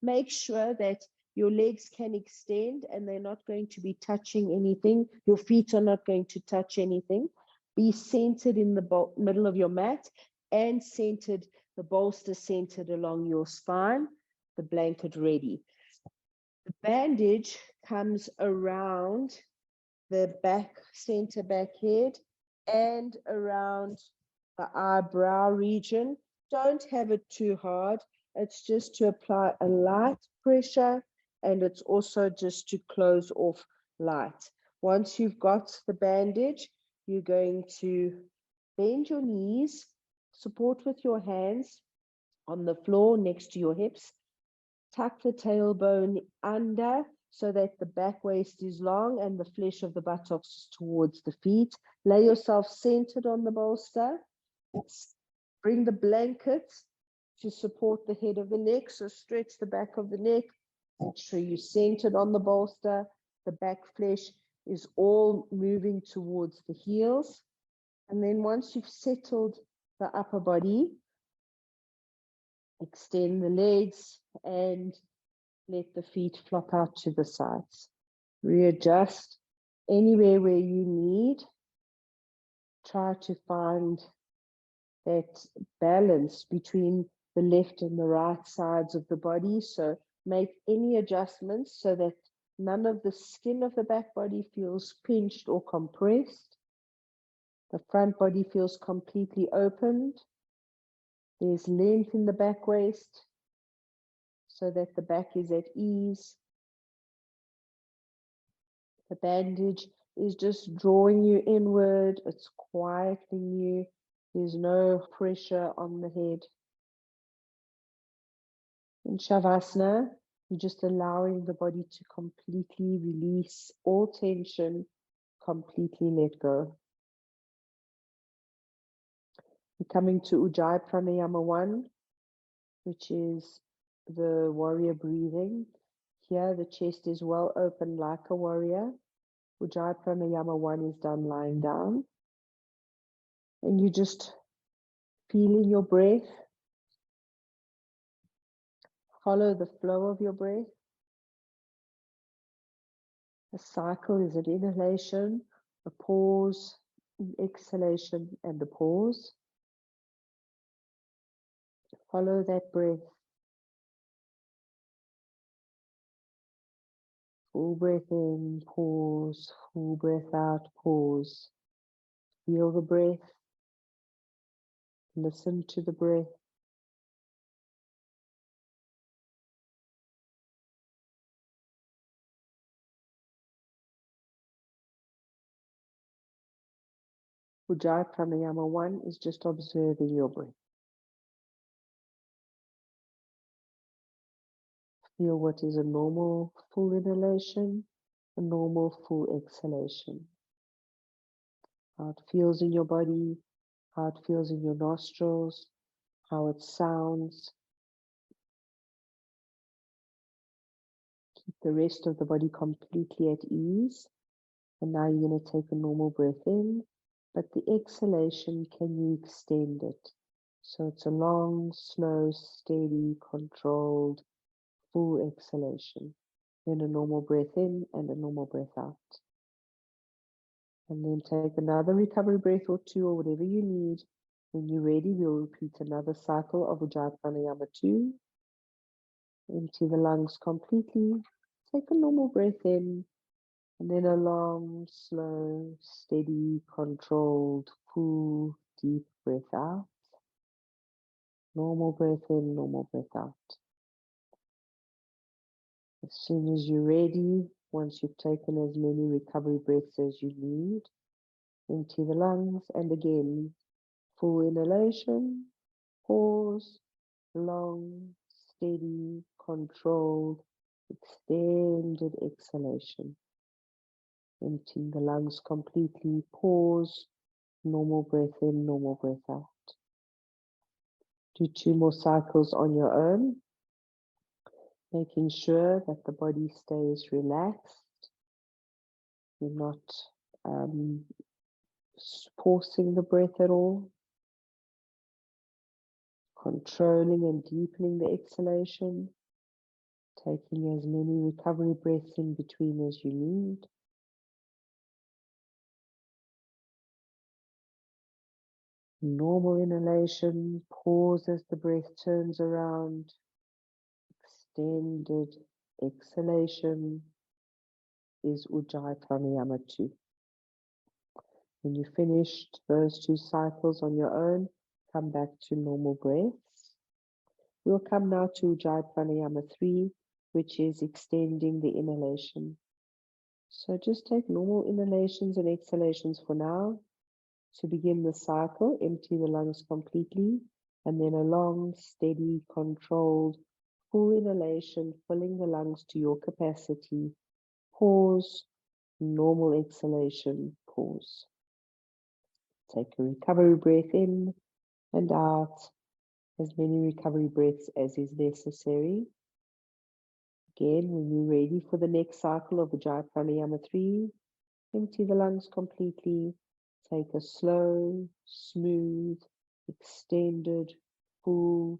Make sure that your legs can extend and they're not going to be touching anything. Your feet are not going to touch anything. Be centered in the middle of your mat and centered, the bolster centered along your spine, the blanket ready. The bandage comes around the back, center back head and around the eyebrow region. Don't have it too hard. It's just to apply a light pressure, and it's also just to close off light. Once you've got the bandage, you're going to bend your knees, support with your hands on the floor next to your hips. Tuck the tailbone under so that the back waist is long and the flesh of the buttocks is towards the feet. Lay yourself centered on the bolster. Bring the blanket to support the head of the neck. So stretch the back of the neck. Make sure you're centered on the bolster. The back flesh is all moving towards the heels. And then once you've settled the upper body, extend the legs and let the feet flop out to the sides. Readjust anywhere where you need. Try to find that balance between the left and the right sides of the body. So make any adjustments so that none of the skin of the back body feels pinched or compressed. The front body feels completely opened. There's length in the back waist. so that the back is at ease. The bandage is just drawing you inward. It's quietening you. There's no pressure on the head. In Shavasana, you're just allowing the body to completely release all tension, completely let go. We're coming to Ujjayi Pranayama 1, which is the warrior breathing. Here, the chest is well open like a warrior. Ujjayi Pranayama 1 is done lying down. And you just feeling your breath. Follow the flow of your breath. A cycle is an inhalation, a pause, an exhalation, and a pause. Follow that breath. Full breath in, pause, full breath out, pause. Feel the breath. Listen to the breath. Ujjayi Pranayama 1 is just observing your breath. Feel what is a normal full inhalation, a normal full exhalation. How it feels in your body, how it feels in your nostrils, how it sounds. Keep the rest of the body completely at ease. And now you're going to take a normal breath in, but the exhalation, can you extend it? So it's a long, slow, steady, controlled, full exhalation. Then a normal breath in and a normal breath out. And then take another recovery breath or two or whatever you need. When you're ready, we'll repeat another cycle of Ujjayi Pranayama 2. Empty the lungs completely. Take a normal breath in. And then a long, slow, steady, controlled, full, deep breath out. Normal breath in, normal breath out. As soon as you're ready, once you've taken as many recovery breaths as you need, empty the lungs, and again, full inhalation, pause, long, steady, controlled, extended exhalation. Emptying the lungs completely, pause, normal breath in, normal breath out. Do 2 more cycles on your own, making sure that the body stays relaxed. You're not forcing the breath at all. Controlling and deepening the exhalation. Taking as many recovery breaths in between as you need. Normal inhalation, pause as the breath turns around. Extended exhalation is Ujjayi Pranayama 2. When you finished those 2 cycles on your own, come back to normal breaths. We'll come now to Ujjayi Pranayama 3, which is extending the inhalation. So just take normal inhalations and exhalations for now. To begin the cycle, empty the lungs completely, and then a long, steady, controlled, full inhalation, filling the lungs to your capacity. Pause, normal exhalation, pause. Take a recovery breath in and out, as many recovery breaths as is necessary. Again, when you're ready for the next cycle of Ujjayi Pranayama 3, empty the lungs completely. Take a slow, smooth, extended, full,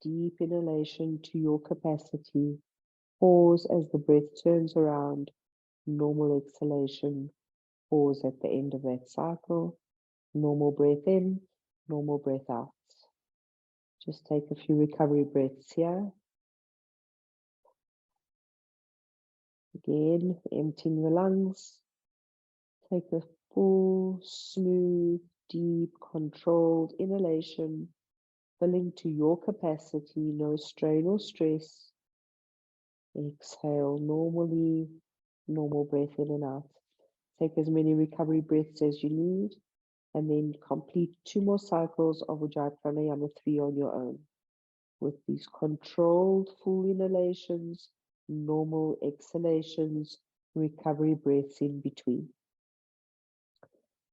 deep inhalation to your capacity. Pause as the breath turns around. Normal exhalation. Pause at the end of that cycle. Normal breath in, normal breath out. Just take a few recovery breaths here. Again, emptying the lungs. Take a full, smooth, deep, controlled inhalation, filling to your capacity, no strain or stress. Exhale normally, normal breath in and out. Take as many recovery breaths as you need, and then complete 2 more cycles of Ujjayi Pranayama 3 on your own, with these controlled full inhalations, normal exhalations, recovery breaths in between.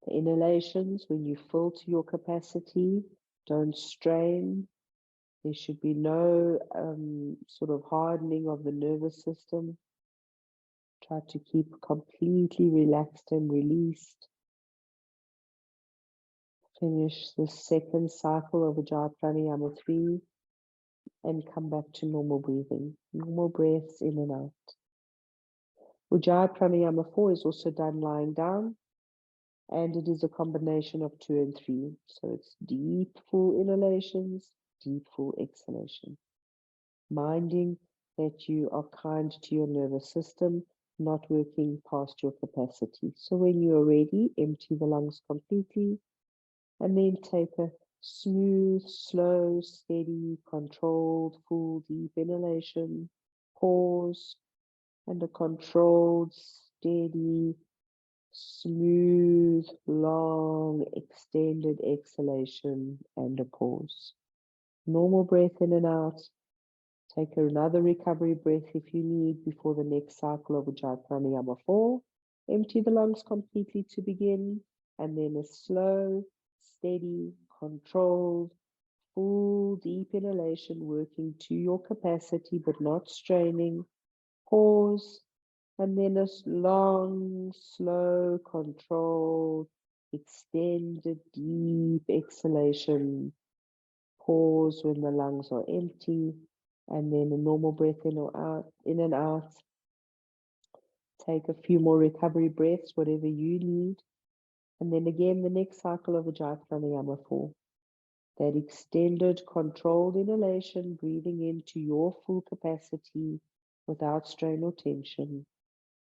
The inhalations, when you fill to your capacity, don't strain. There should be no sort of hardening of the nervous system. Try to keep completely relaxed and released. Finish the second cycle of Ujjayi Pranayama 3 and come back to normal breathing. Normal breaths in and out. Ujjayi Pranayama 4 is also done lying down, and it is a combination of 2 and 3. So it's deep, full inhalations, deep, full exhalation. Minding that you are kind to your nervous system, not working past your capacity. So when you are ready, empty the lungs completely, and then take a smooth, slow, steady, controlled, full, deep inhalation. Pause, and a controlled, steady, smooth, long, extended exhalation, and a pause. Normal breath in and out. Take another recovery breath if you need before the next cycle of Ujjayi Pranayama 4. Empty the lungs completely to begin, and then a slow, steady, controlled, full, deep inhalation, working to your capacity but not straining. Pause, and then a long, slow, controlled, extended, deep exhalation. Pause when the lungs are empty, and then a normal breath in or out, in and out. Take a few more recovery breaths, whatever you need. And then again, the next cycle of Ujjayi Pranayama 4. That extended, controlled inhalation, breathing into your full capacity without strain or tension.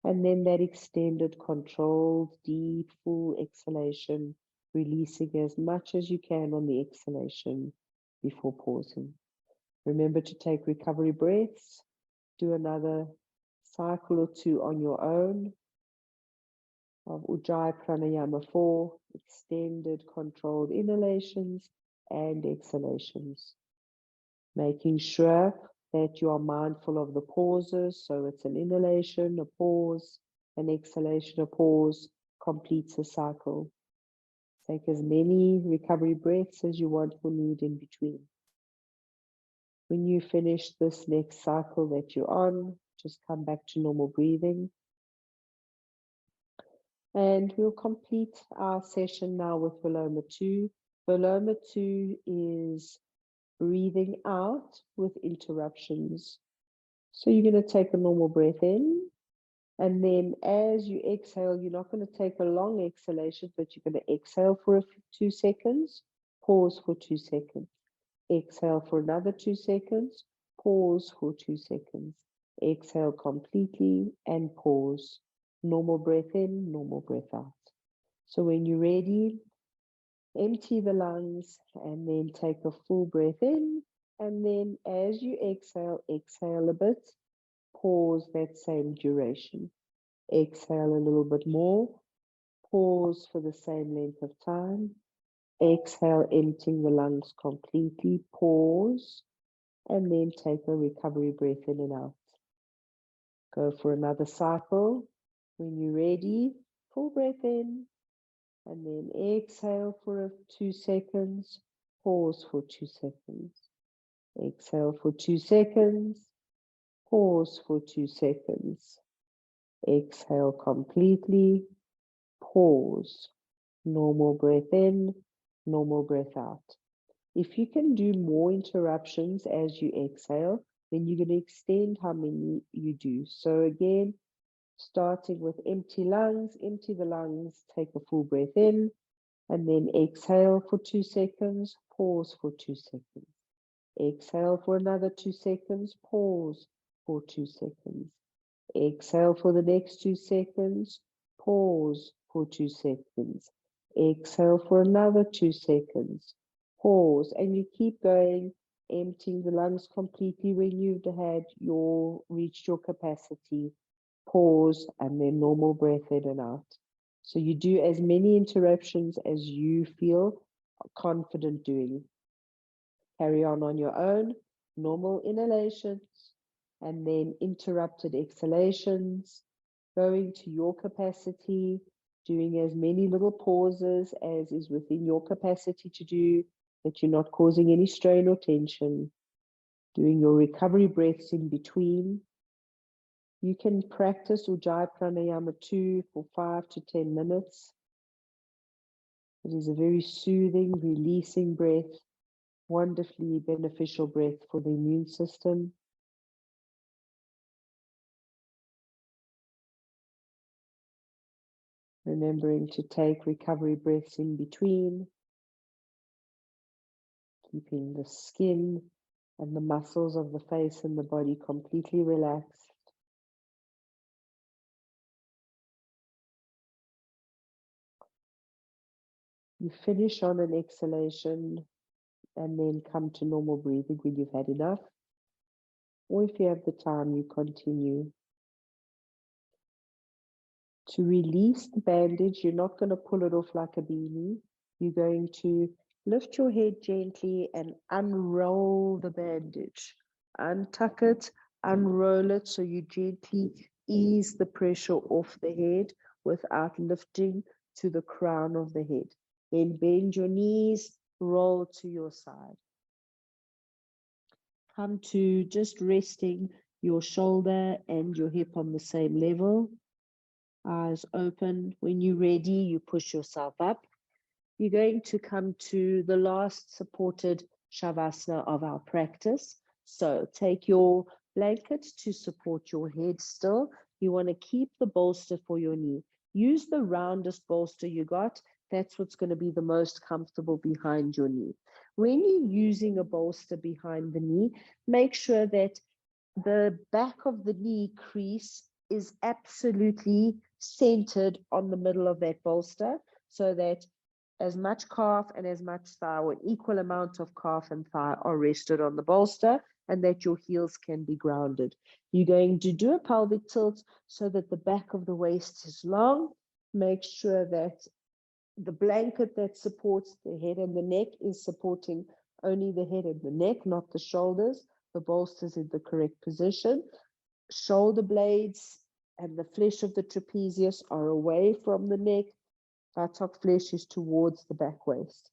And then that extended, controlled, deep, full exhalation, releasing as much as you can on the exhalation before pausing. Remember to take recovery breaths. Do another cycle or 2 on your own of Ujjayi Pranayama 4, extended, controlled inhalations and exhalations. Making sure that you are mindful of the pauses. So it's an inhalation, a pause, an exhalation, a pause, completes a cycle. Take as many recovery breaths as you want or need in between. When you finish this next cycle that you're on, just come back to normal breathing. And we'll complete our session now with Viloma 2. Viloma 2 is breathing out with interruptions. So you're going to take a normal breath in, and then as you exhale, you're not going to take a long exhalation, but you're going to exhale for 2 seconds, pause for 2 seconds. Exhale for another 2 seconds, pause for 2 seconds. Exhale completely and pause. Normal breath in, normal breath out. So when you're ready, empty the lungs and then take a full breath in. And then as you exhale, exhale a bit, pause that same duration. Exhale a little bit more, pause for the same length of time. Exhale, emptying the lungs completely, pause, and then take a recovery breath in and out. Go for another cycle. When you're ready, full breath in, and then exhale for 2 seconds, pause for 2 seconds. Exhale for 2 seconds, pause for 2 seconds. Exhale completely, pause. Normal breath in, normal breath out. If you can do more interruptions as you exhale, then you're going to extend how many you do. So again, starting with empty empty the lungs, take a full breath in, and then exhale for 2 seconds, pause for 2 seconds. Exhale for another 2 seconds, pause for 2 seconds. Exhale for the next 2 seconds, pause for 2 seconds. Exhale for another 2 seconds, pause, and you keep going emptying the lungs completely when you've reached your capacity. Pause and then normal breath in and out. So you do as many interruptions as you feel confident doing. Carry on your own, normal inhalations, and then interrupted exhalations, going to your capacity, doing as many little pauses as is within your capacity to do, that you're not causing any strain or tension, doing your recovery breaths in between. You can practice Ujjayi Pranayama 2 for 5 to 10 minutes. It is a very soothing, releasing breath, wonderfully beneficial breath for the immune system. Remembering to take recovery breaths in between, keeping the skin and the muscles of the face and the body completely relaxed. You finish on an exhalation and then come to normal breathing when you've had enough. Or if you have the time, you continue. To release the bandage, you're not going to pull it off like a beanie. You're going to lift your head gently and unroll the bandage. Untuck it, unroll it, so you gently ease the pressure off the head without lifting to the crown of the head. Then bend your knees, roll to your side. Come to just resting your shoulder and your hip on the same level. Eyes open. When you're ready, you push yourself up. You're going to come to the last supported Shavasana of our practice. So take your blanket to support your head still. You want to keep the bolster for your knee. Use the roundest bolster you got. That's what's going to be the most comfortable behind your knee. When you're using a bolster behind the knee, make sure that the back of the knee crease is absolutely centered on the middle of that bolster, so that as much calf and as much thigh, or an equal amount of calf and thigh, are rested on the bolster, and that your heels can be grounded. You're going to do a pelvic tilt so that the back of the waist is long. Make sure that the blanket that supports the head and the neck is supporting only the head and the neck, not the shoulders. The bolster's in the correct position. Shoulder blades and the flesh of the trapezius are away from the neck. Buttock flesh is towards the back waist.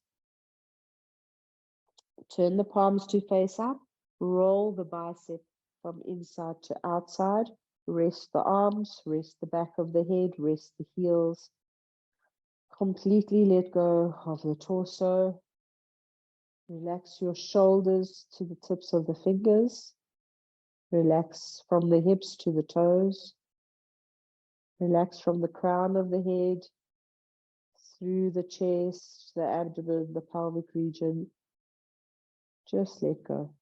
Turn the palms to face up. Roll the bicep from inside to outside. Rest the arms, rest the back of the head, rest the heels. Completely let go of the torso. Relax your shoulders to the tips of the fingers. Relax from the hips to the toes. Relax from the crown of the head, through the chest, the abdomen, the pelvic region. Just let go.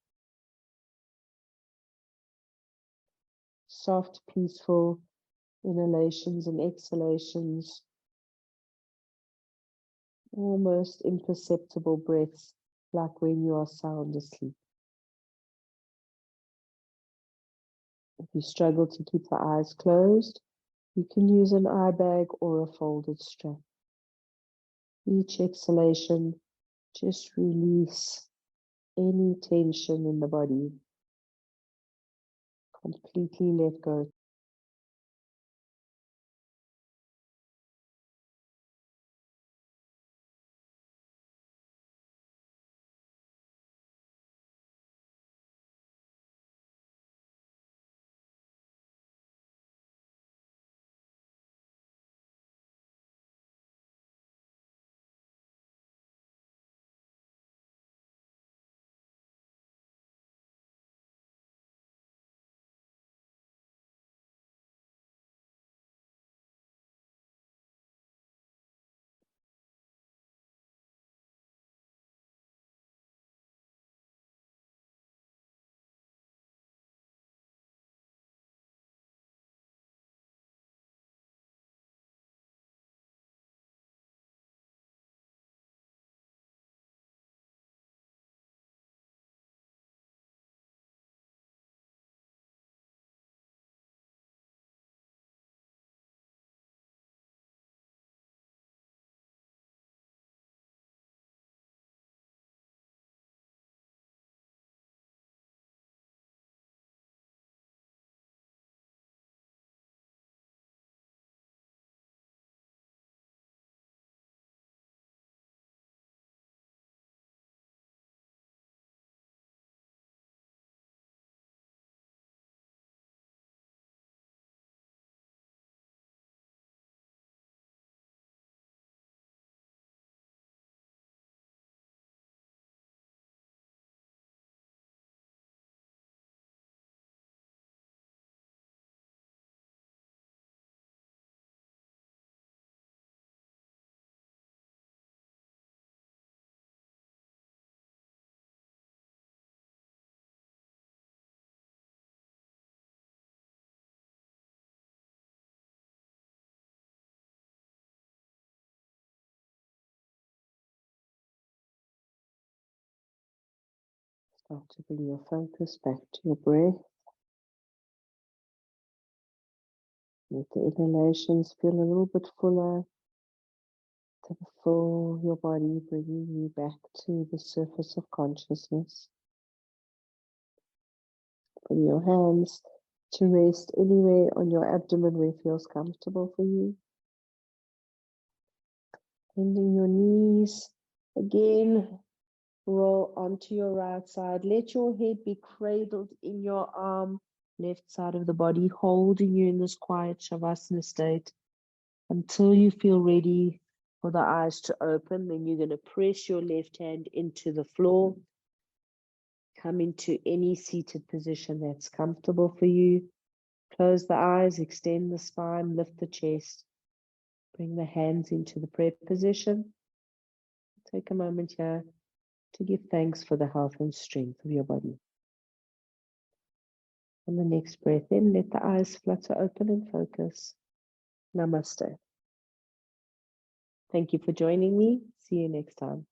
Soft, peaceful inhalations and exhalations. Almost imperceptible breaths, like when you are sound asleep. If you struggle to keep the eyes closed, you can use an eye bag or a folded strap. Each exhalation, just release any tension in the body. Completely let go. Start to bring your focus back to your breath. Let the inhalations feel a little bit fuller. To fill your body, bringing you back to the surface of consciousness. Bring your hands to rest anywhere on your abdomen where it feels comfortable for you. Bending your knees. Again, roll onto your right side. Let your head be cradled in your arm, left side of the body, holding you in this quiet Shavasana state until you feel ready for the eyes to open. Then you're going to press your left hand into the floor. Come into any seated position that's comfortable for you. Close the eyes, extend the spine, lift the chest. Bring the hands into the prayer position. Take a moment here to give thanks for the health and strength of your body. On the next breath in, let the eyes flutter open and focus. Namaste. Thank you for joining me. See you next time.